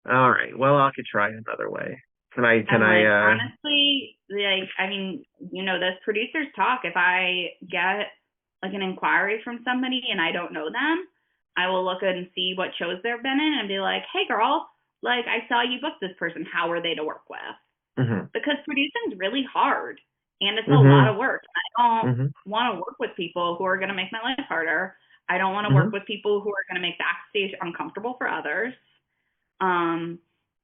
All right. Well, I could try another way. Can I? Honestly, this producers talk. If I get an inquiry from somebody and I don't know them, I will look and see what shows they've been in and be like, hey girl, I saw you book this person. How are they to work with? Mm-hmm. Because producing is really hard and it's a lot of work. I don't want to work with people who are going to make my life harder. I don't want to work with people who are going to make backstage uncomfortable for others.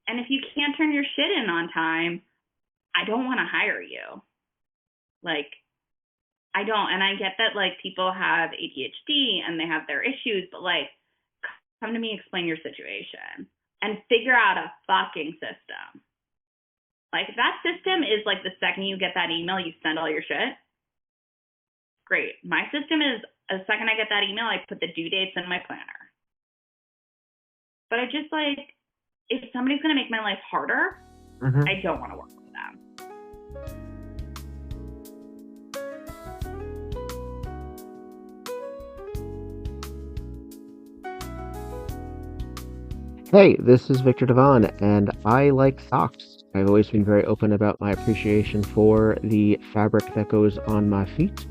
And if you can't turn your shit in on time, I don't want to hire you. I don't. And I get that, people have ADHD and they have their issues, but, come to me, explain your situation, and figure out a fucking system. If that system is, the second you get that email, you send all your shit, great. My system is, the second I get that email, I put the due dates in my planner. But I just, if somebody's going to make my life harder, I don't want to work with them. Hey, this is Victor Devon, and I like socks. I've always been very open about my appreciation for the fabric that goes on my feet.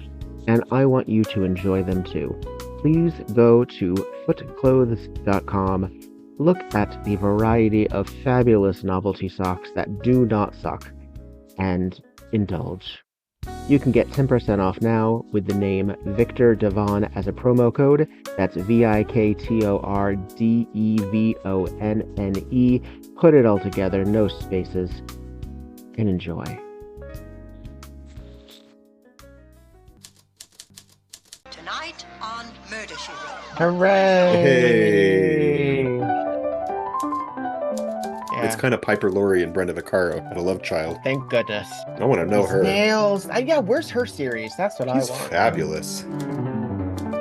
and I want you to enjoy them too. Please go to footclothes.com, look at the variety of fabulous novelty socks that do not suck, and indulge. You can get 10% off now with the name Viktor Devon as a promo code. That's VIKTORDEVONNE. Put it all together, no spaces, and enjoy. Tonight on Murder, She Wrote. Hooray! Hey! Yeah. It's kind of Piper Laurie and Brenda Vaccaro at A Love Child. Thank goodness. I want to know His her. Nails. Yeah, where's her series? That's what She's I want. fabulous.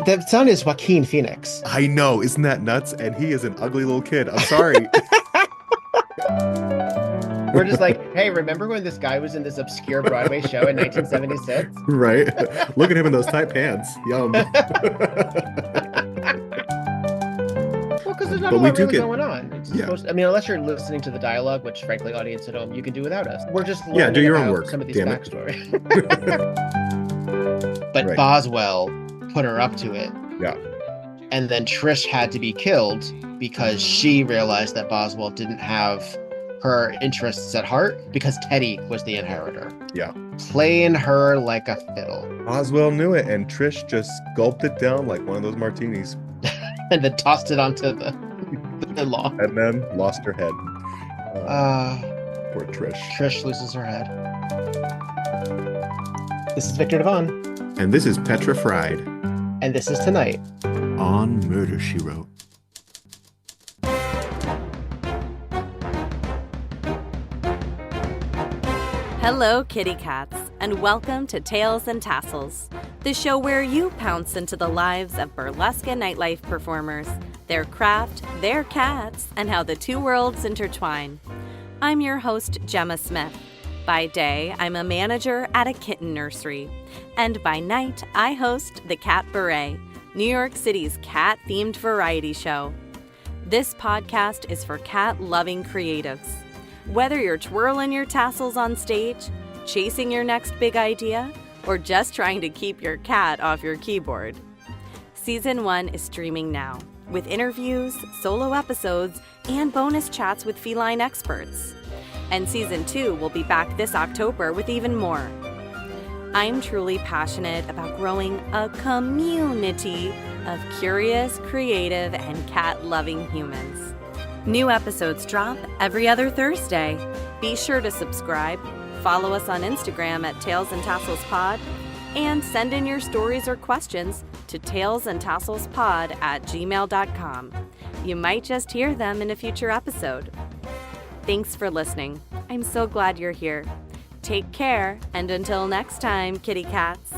The son is Joaquin Phoenix. I know, isn't that nuts? And he is an ugly little kid. I'm sorry. We're just like, hey, remember when this guy was in this obscure Broadway show in 1976? Right? Look at him in those tight pants. Yum. Because there's not a lot really going on. It's supposed to, I mean, unless you're listening to the dialogue, which frankly, audience at home, you can do without us. We're just learning do your own about work. Some of these Damn backstory. But Boswell put her up to it. Yeah. And then Trish had to be killed because she realized that Boswell didn't have her interests at heart because Teddy was the inheritor. Yeah. Playing her like a fiddle. Boswell knew it, and Trish just gulped it down like one of those martinis. And then tossed it onto the lawn. And then lost her head. Poor Trish. Trish loses her head. This is Viktor Devon. And this is Petra Fried. And this is Tonight on Murder, She Wrote. Hello, kitty cats, and welcome to Tales and Tassels, the show where you pounce into the lives of burlesque and nightlife performers, their craft, their cats, and how the two worlds intertwine. I'm your host, Gemma Smith. By day, I'm a manager at a kitten nursery, and by night, I host the Cat Beret, New York City's cat-themed variety show. This podcast is for cat-loving creatives. Whether you're twirling your tassels on stage, chasing your next big idea, or just trying to keep your cat off your keyboard. Season 1 is streaming now, with interviews, solo episodes, and bonus chats with feline experts. And Season 2 will be back this October with even more. I'm truly passionate about growing a community of curious, creative, and cat-loving humans. New episodes drop every other Thursday. Be sure to subscribe, follow us on Instagram at Tales and Tassels Pod, and send in your stories or questions to talesandtasselspod@gmail.com. You might just hear them in a future episode. Thanks for listening. I'm so glad you're here. Take care, and until next time, kitty cats.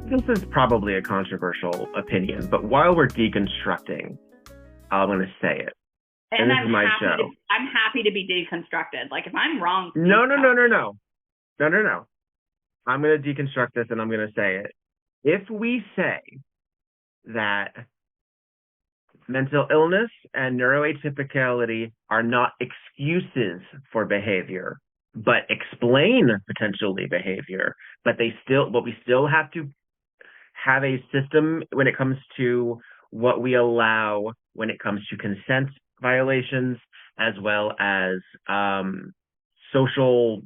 This is probably a controversial opinion, but while we're deconstructing, I'm going to say it. And this is my show. I'm happy to be deconstructed. Like, if I'm wrong... No. I'm going to deconstruct this, and I'm going to say it. If we say that mental illness and neuroatypicality are not excuses for behavior, but explain potentially behavior, but we still have to have a system when it comes to what we allow when it comes to consent violations, as well as social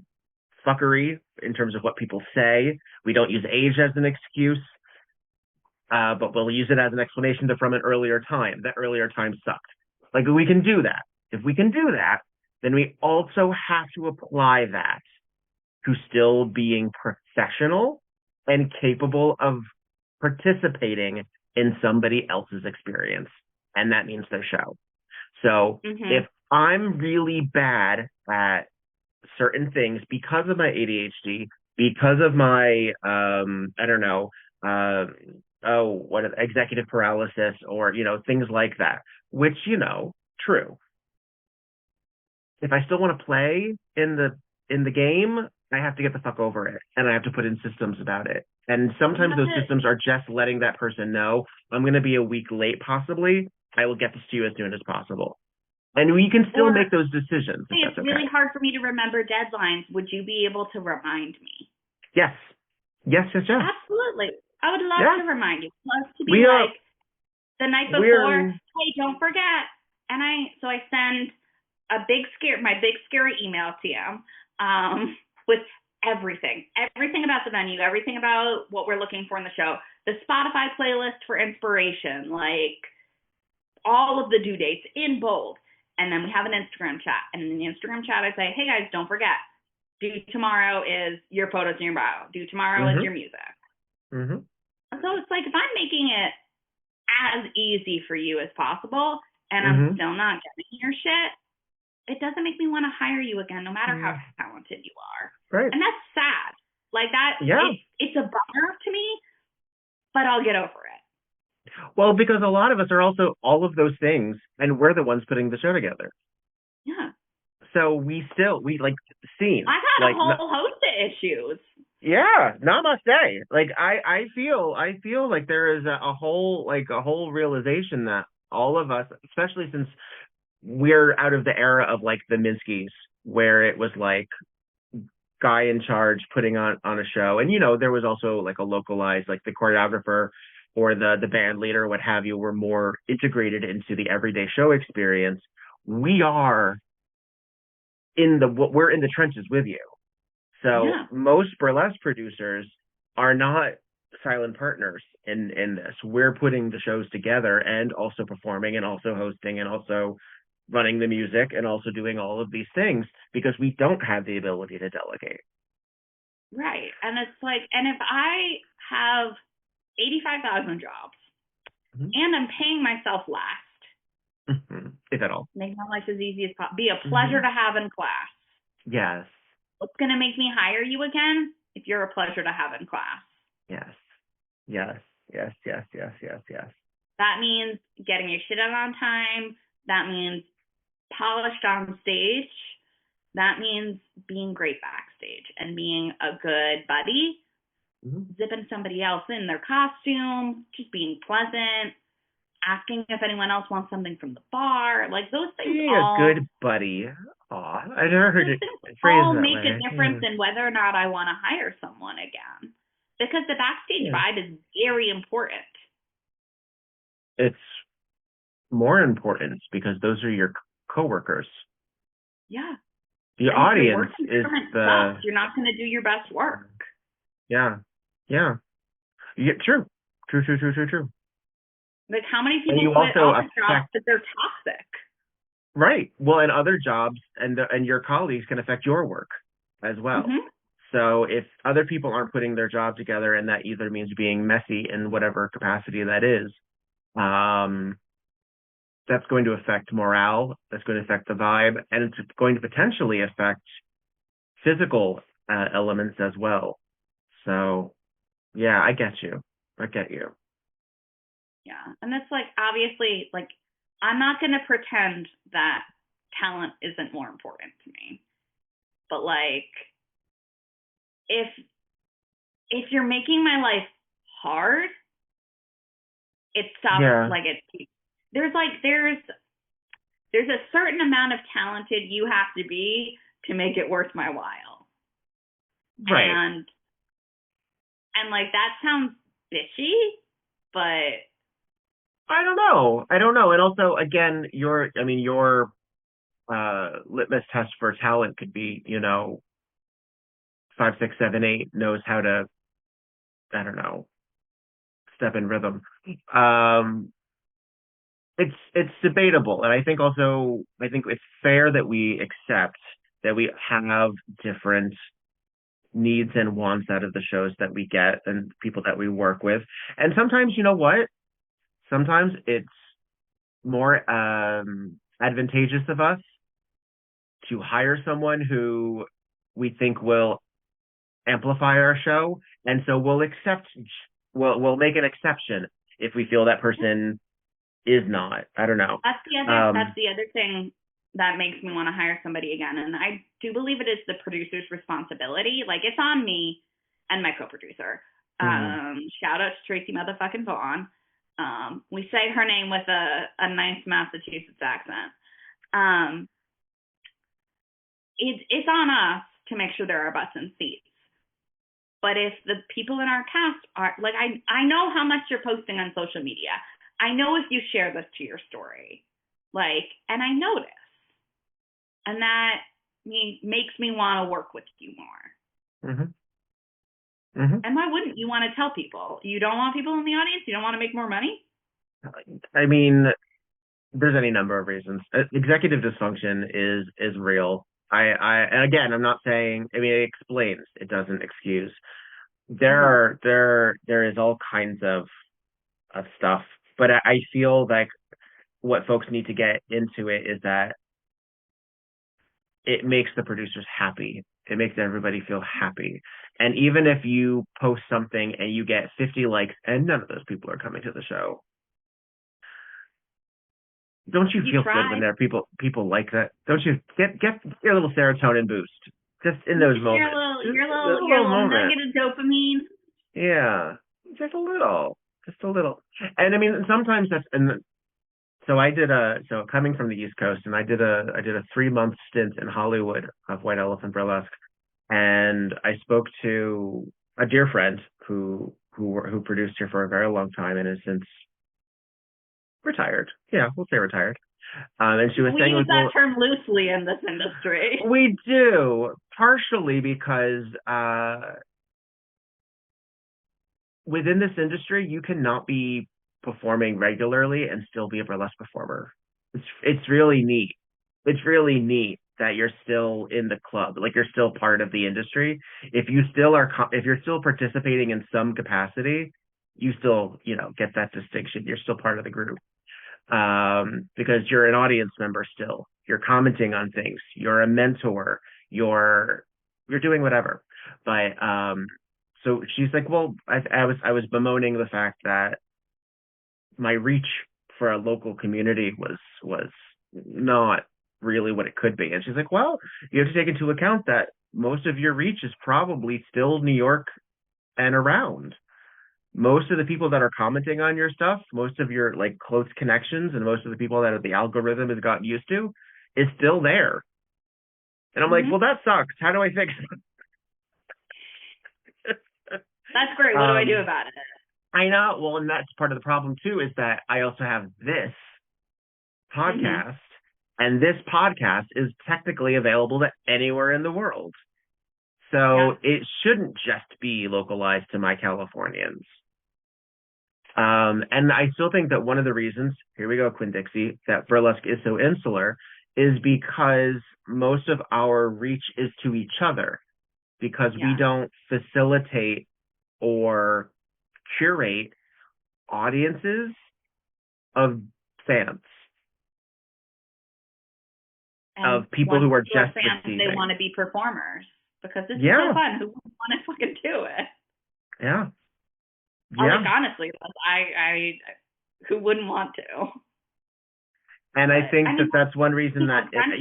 fuckery in terms of what people say. We don't use age as an excuse, but we'll use it as an explanation from an earlier time. That earlier time sucked. Like, we can do that. If we can do that, then we also have to apply that to still being professional and capable of participating in somebody else's experience. And that means their show. So if I'm really bad at certain things because of my ADHD, because of my, executive paralysis, or, things like that, which, true. If I still want to play in the game, I have to get the fuck over it, and I have to put in systems about it. And sometimes those systems are just letting that person know I'm going to be a week late, possibly, I will get this to you as soon as possible. And we can still make those decisions. It's really hard for me to remember deadlines. Would you be able to remind me? Yes. Yes. Absolutely. I would love to remind you. Love to be the night before, hey, don't forget. And I send my big scary email to you with everything about the venue, everything about what we're looking for in the show, the Spotify playlist for inspiration, like all of the due dates in bold. And then we have an Instagram chat. And in the Instagram chat, I say, hey guys, don't forget, due tomorrow is your photos in your bio. Due tomorrow is your music. Mm-hmm. So it's like, if I'm making it as easy for you as possible and I'm still not getting your shit, it doesn't make me want to hire you again, no matter how talented you are. Right. And that's sad. Like that, it's a bummer to me, but I'll get over it. Well, because a lot of us are also all of those things, and we're the ones putting the show together. Yeah. So we like scenes. I got a whole host of issues. Yeah, namaste. Like I feel like there is a whole realization that all of us, especially since we're out of the era of like the Minskys, where it was like guy in charge putting on a show, and there was also like a localized, like the choreographer or the band leader, what have you, were more integrated into the everyday show experience. We're in the trenches with you. So most burlesque producers are not silent partners in this. We're putting the shows together and also performing and also hosting and also running the music and also doing all of these things because we don't have the ability to delegate. Right. And it's like, and if I have 85,000 jobs and I'm paying myself last, if at all, make my life as easy as possible, be a pleasure to have in class. Yes. What's going to make me hire you again? If you're a pleasure to have in class. Yes. That means getting your shit out on time. That means polished on stage. That means being great backstage and being a good buddy, zipping somebody else in their costume, just being pleasant, asking if anyone else wants something from the bar, like those things. Being a good buddy. Aw, I never heard it phrased all that make way. a difference in whether or not I want to hire someone again, because the backstage vibe is very important. It's more important because those are your coworkers. Yeah. The audience is you're not going to do your best work. Yeah. True. Like, how many people you quit also other jobs that they're toxic? Right. Well, and other jobs and your colleagues can affect your work as well. So if other people aren't putting their job together, and that either means being messy in whatever capacity that is, that's going to affect morale, that's going to affect the vibe, and it's going to potentially affect physical elements as well. So, yeah, I get you. Yeah, and it's like, obviously, like, I'm not going to pretend that talent isn't more important to me. But, like, if you're making my life hard, it stops, there's a certain amount of talented you have to be to make it worth my while. Right. And like, that sounds bitchy, but I don't know. And also, again, your litmus test for talent could be, 5, 6, 7, 8 knows how to, I don't know, step in rhythm. It's debatable, and I think it's fair that we accept that we have different needs and wants out of the shows that we get and people that we work with. And sometimes, you know what? Sometimes it's more advantageous of us to hire someone who we think will amplify our show, and so we'll make an exception if we feel that person is not. I don't know. That's the other thing that makes me want to hire somebody again, and I do believe it is the producer's responsibility. Like, it's on me and my co-producer. Shout out to Tracy motherfucking Vaughn. We say her name with a nice Massachusetts accent. It's on us to make sure there are butts in seats. But if the people in our cast are like, I know how much you're posting on social media. I know if you share this to your story, like, and I notice, and that makes me want to work with you more. Mm-hmm. Mm-hmm. And why wouldn't you want to tell people? You don't want people in the audience? You don't want to make more money? I mean, there's any number of reasons. Executive dysfunction is real. And again, I'm not saying, I mean, it explains, it doesn't excuse. There is all kinds of stuff, but I feel like what folks need to get into it is that it makes the producers happy. It makes everybody feel happy. And even if you post something and you get 50 likes and none of those people are coming to the show, don't you feel good when there are people like that? Don't you get your little serotonin boost just in those moments? Your little nugget of dopamine. Yeah, just a little. And I mean, sometimes so coming from the East Coast, and I did a 3-month stint in Hollywood of White Elephant Burlesque, and I spoke to a dear friend who produced here for a very long time and is since retired. Yeah, we'll say retired. And she was saying, we use that term loosely in this industry. We do, partially because within this industry, you cannot be performing regularly and still be a burlesque performer. It's really neat. It's really neat that you're still in the club, like you're still part of the industry. If you're still participating in some capacity, you still, get that distinction. You're still part of the group. Because you're an audience member still. You're commenting on things. You're a mentor. You're doing whatever. But so she's like, well, I was bemoaning the fact that my reach for a local community was not really what it could be. And she's like, well, you have to take into account that most of your reach is probably still New York and around. Most of the people that are commenting on your stuff, most of your like close connections, and most of the people that the algorithm has gotten used to is still there. And I'm like, well, that sucks. How do I fix it? That's great. What do I do about it? I know. Well, and that's part of the problem too, is that I also have this podcast, and this podcast is technically available to anywhere in the world. So it shouldn't just be localized to my Californians. And I still think that one of the reasons, here we go, Quinn-Dixie, that burlesque is so insular is because most of our reach is to each other, because we don't facilitate or curate audiences of fans. And of people who are just fans, receiving. they want to be performers because it's so fun. Who wouldn't want to fucking do it? Yeah. Like, honestly, I who wouldn't want to? And I think that's one reason that Wrench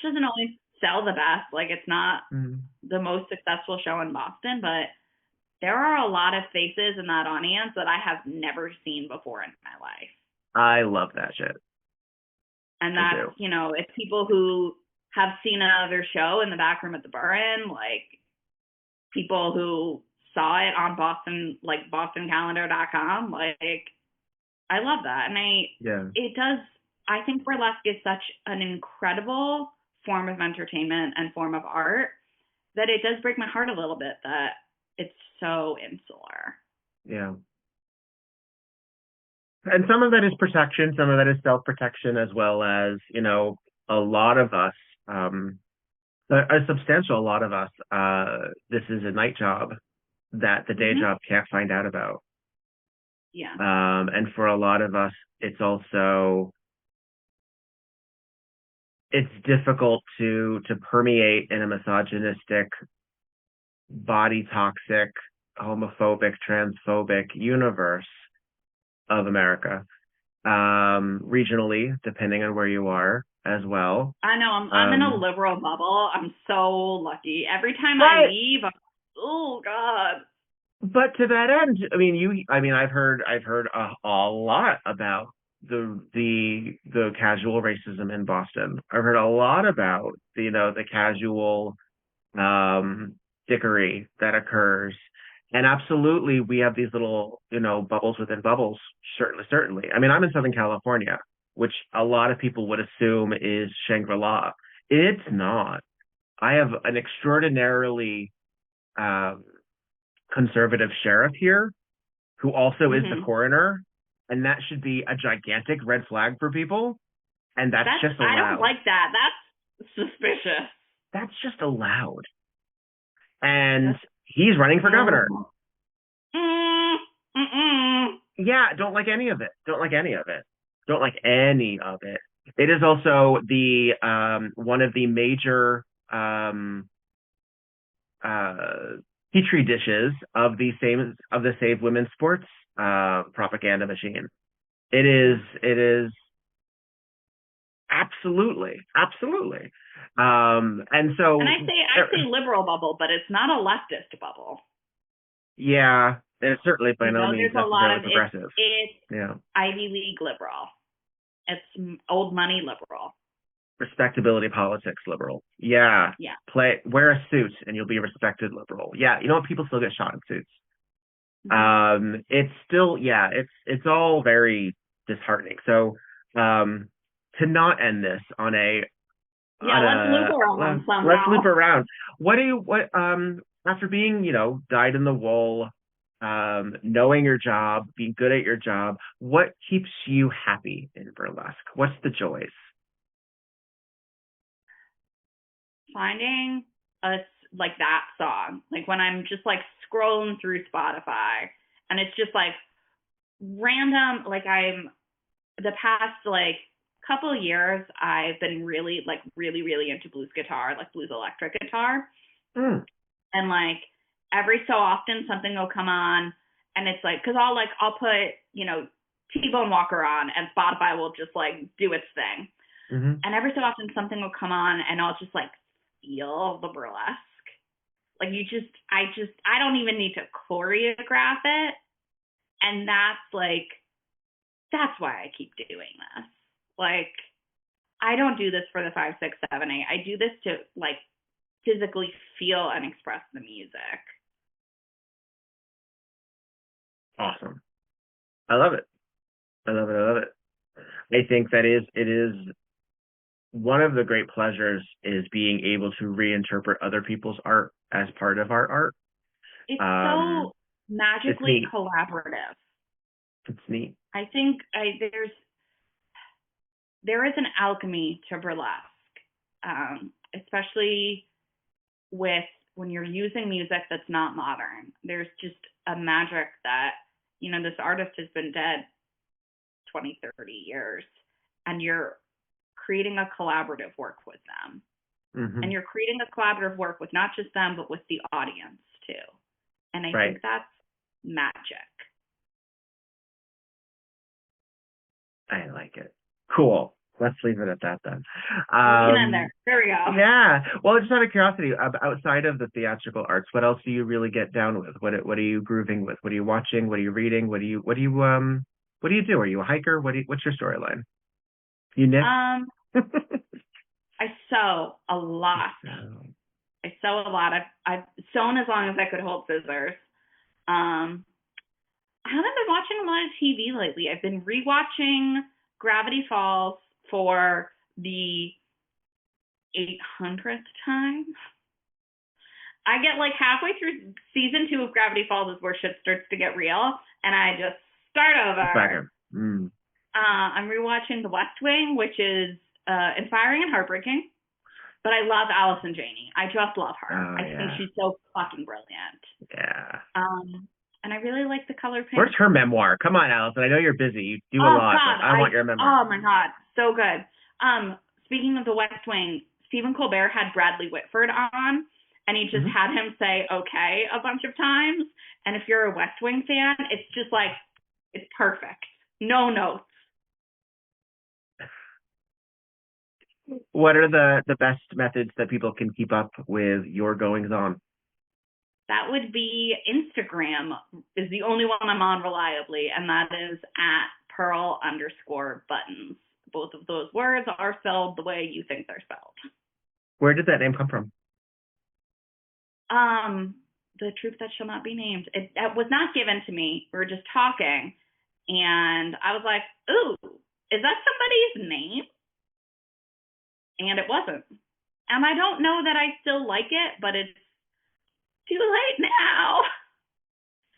doesn't always sell the best. Like, it's not the most successful show in Boston, but there are a lot of faces in that audience that I have never seen before in my life. I love that shit. And that's, it's people who have seen another show in the back room at the Burren, like people who saw it on BostonCalendar.com. Like, I love that. And it does, I think burlesque is such an incredible form of entertainment and form of art that it does break my heart a little bit that it's so insular. Yeah. And some of that is protection, some of that is self-protection, as well as, a lot of us, a substantial lot of us, this is a night job that the day job can't find out about. Yeah. And for a lot of us, it's difficult to permeate in a misogynistic, body toxic, homophobic, transphobic universe of America, regionally, depending on where you are as well. I know, I'm in a liberal bubble. I'm so lucky. Every time I leave, oh God. But to that end, I mean, I've heard a lot about the casual racism in Boston. I've heard a lot about the casual dickery that occurs. And absolutely, we have these little, bubbles within bubbles. Certainly. I mean, I'm in Southern California, which a lot of people would assume is Shangri-La. It's not. I have an extraordinarily conservative sheriff here who also is the coroner, and that should be a gigantic red flag for people. And that's just allowed. I don't like that. That's suspicious. That's just allowed. And he's running for governor. Yeah, don't like any of it. It is also the one of the major petri dishes of the Save Women's Sports propaganda machine. It is absolutely. And I say liberal bubble, but it's not a leftist bubble. Yeah, it's certainly by no means there's a lot of progressive. It's Ivy League liberal. It's old money liberal. Respectability politics liberal. Yeah. Wear a suit and you'll be a respected liberal. Yeah, people still get shot in suits. It's still it's all very disheartening. So to not end this on a let's loop around somehow. Let's loop around. What after being, dyed in the wool, knowing your job, being good at your job, what keeps you happy in burlesque? What's the joys? Finding like that song, like when I'm just like scrolling through Spotify and it's just like random, like I'm the past like couple of years I've been really into blues guitar, like blues electric guitar. And like every so often something will come on and it's like, cause I'll put, T-Bone Walker on and Spotify will just like do its thing. And every so often something will come on and I'll just like feel the burlesque. Like I don't even need to choreograph it. And that's why I keep doing this. Like, I don't do this for the 5, 6, 7, 8. I do this to like physically feel and express the music. Awesome. I love it. I think that it is one of the great pleasures is being able to reinterpret other people's art as part of our art. It's so magically collaborative. It's neat. I think there is an alchemy to burlesque, especially when you're using music that's not modern. There's just a magic that, this artist has been dead 20, 30 years, and you're creating a collaborative work with them. And you're creating a collaborative work with not just them, but with the audience too. And I think that's magic. I like it. Cool. Let's leave it at that then. We can end there. There we go. Yeah. Well, just out of curiosity, outside of the theatrical arts, what else do you really get down with? What are you grooving with? What are you watching? What are you reading? What do you do? Are you a hiker? What's your storyline? You knit? I sew a lot. I've sewn as long as I could hold scissors. I haven't been watching a lot of TV lately. I've been rewatching Gravity Falls for the 800th time. I get like halfway through season 2 of Gravity Falls is where shit starts to get real, and I just start over. I'm rewatching The West Wing, which is inspiring and heartbreaking, but I love Allison Janney. I just love her. I think she's so fucking brilliant. Yeah. And I really like The Color Pink. Where's her memoir? Come on, Allison. I know you're busy. You do a lot. God, I want your memoir. Oh my God, so good. Speaking of The West Wing, Stephen Colbert had Bradley Whitford on, and he just had him say okay a bunch of times. And if you're a West Wing fan, it's just like, it's perfect. No notes. What are the best methods that people can keep up with your goings on? That would be Instagram is the only one I'm on reliably, and that is at Pearl_buttons. Both of those words are spelled the way you think they're spelled. Where did that name come from? The truth that shall not be named. It was not given to me. We were just talking, and I was like, ooh, is that somebody's name? And it wasn't. And I don't know that I still like it, but it's too late now.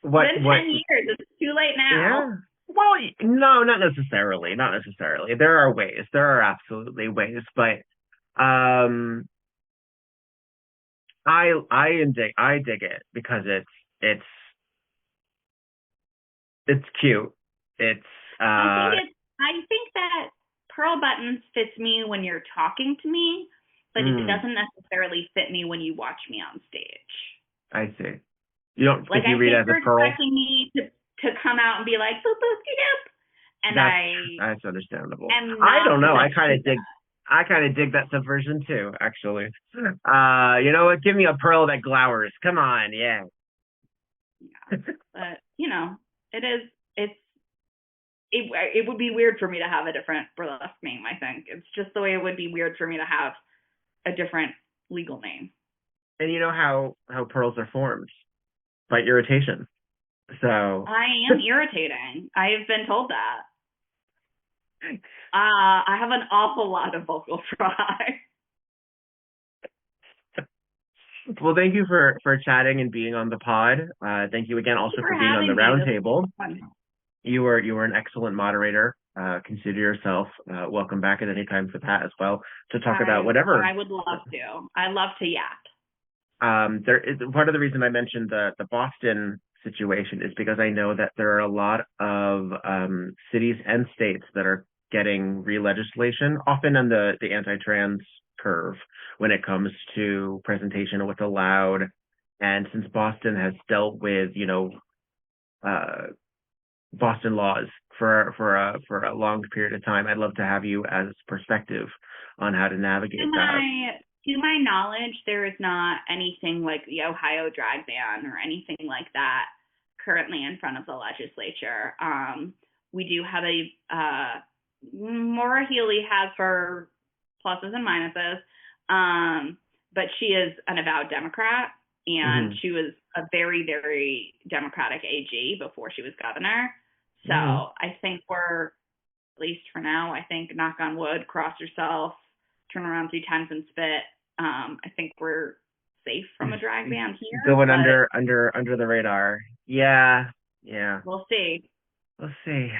It's been 10 years. It's too late now. Yeah. Well, no, not necessarily. Not necessarily. There are ways. There are absolutely ways, but I dig it because it's cute. I think that Pearl Buttons fits me when you're talking to me, but it doesn't necessarily fit me when you watch me on stage. I see. You don't like think you read as a Pearl? Expecting me to come out and be like boop boop doop, and that's understandable. I don't know. I kind of dig that subversion too, actually. You know what? Give me a Pearl that glowers. Come on, yeah. But it would be weird for me to have a different burlesque name. I think it's just the way it would be weird for me to have a different legal name. And you know how pearls are formed? By irritation. So I am irritating. I have been told that. I have an awful lot of vocal fry. Well, thank you for chatting and being on the pod. Thank you again also for being on the round table. You were an excellent moderator. Consider yourself welcome back at any time for that as well to talk about whatever. I would love to. I love to yap. There is part of the reason I mentioned the Boston situation is because I know that there are a lot of cities and states that are getting re-legislation, often on the anti-trans curve when it comes to presentation of what's allowed. And since Boston has dealt with, Boston laws for a long period of time, I'd love to have you as perspective on how to navigate that. To my knowledge, there is not anything like the Ohio drag ban or anything like that currently in front of the legislature. We do have Maura Healey has her pluses and minuses, but she is an avowed Democrat, and she was a very, very Democratic AG before she was governor. So I think we're, at least for now, I think, knock on wood, cross yourself, turn around 3 times and spit. I think we're safe from a drag ban here. Going under the radar. Yeah. We'll see. Let's see.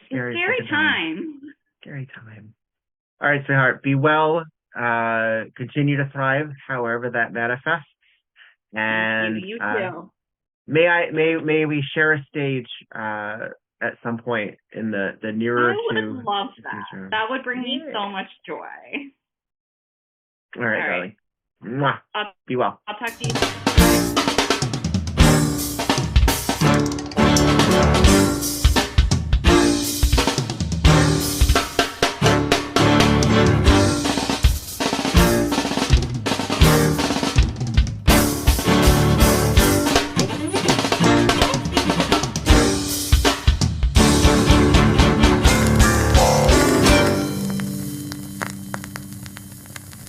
Scary time. Scary time. All right, sweetheart. Be well. Continue to thrive, however that manifests. And you too. May we share a stage at some point in the nearer to. I would love that. Future. That would bring me so much joy. All right, darling. Mwah. Be well. I'll talk to you soon.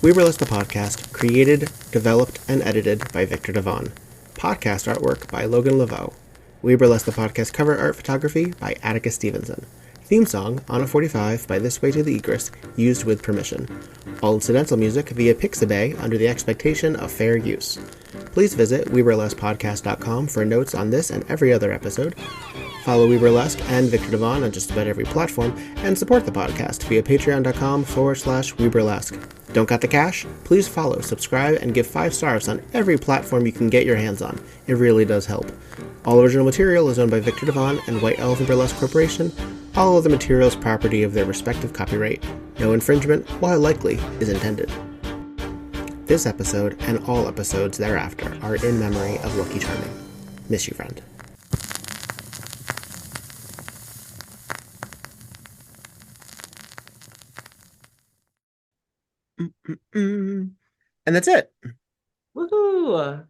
WEBurlesque the podcast, created, developed, and edited by Viktor Devon. Podcast artwork by Logan Laveau. WEBurlesque the podcast cover art photography by Atticus Stevenson. Theme song, On a 45 by This Way to the Egress, used with permission. All incidental music via Pixabay under the expectation of fair use. Please visit WeBurlesquePodcast.com for notes on this and every other episode. Follow WeBurlesque and Viktor Devon on just about every platform, and support the podcast via patreon.com/WeBurlesque. Don't got the cash? Please follow, subscribe, and give 5 stars on every platform you can get your hands on. It really does help. All original material is owned by Viktor Devon and White Elephant Burlesque Corporation. All other materials property of their respective copyright. No infringement, while likely, is intended. This episode, and all episodes thereafter, are in memory of Lucky Charming. Miss you, friend. And that's it. Woohoo!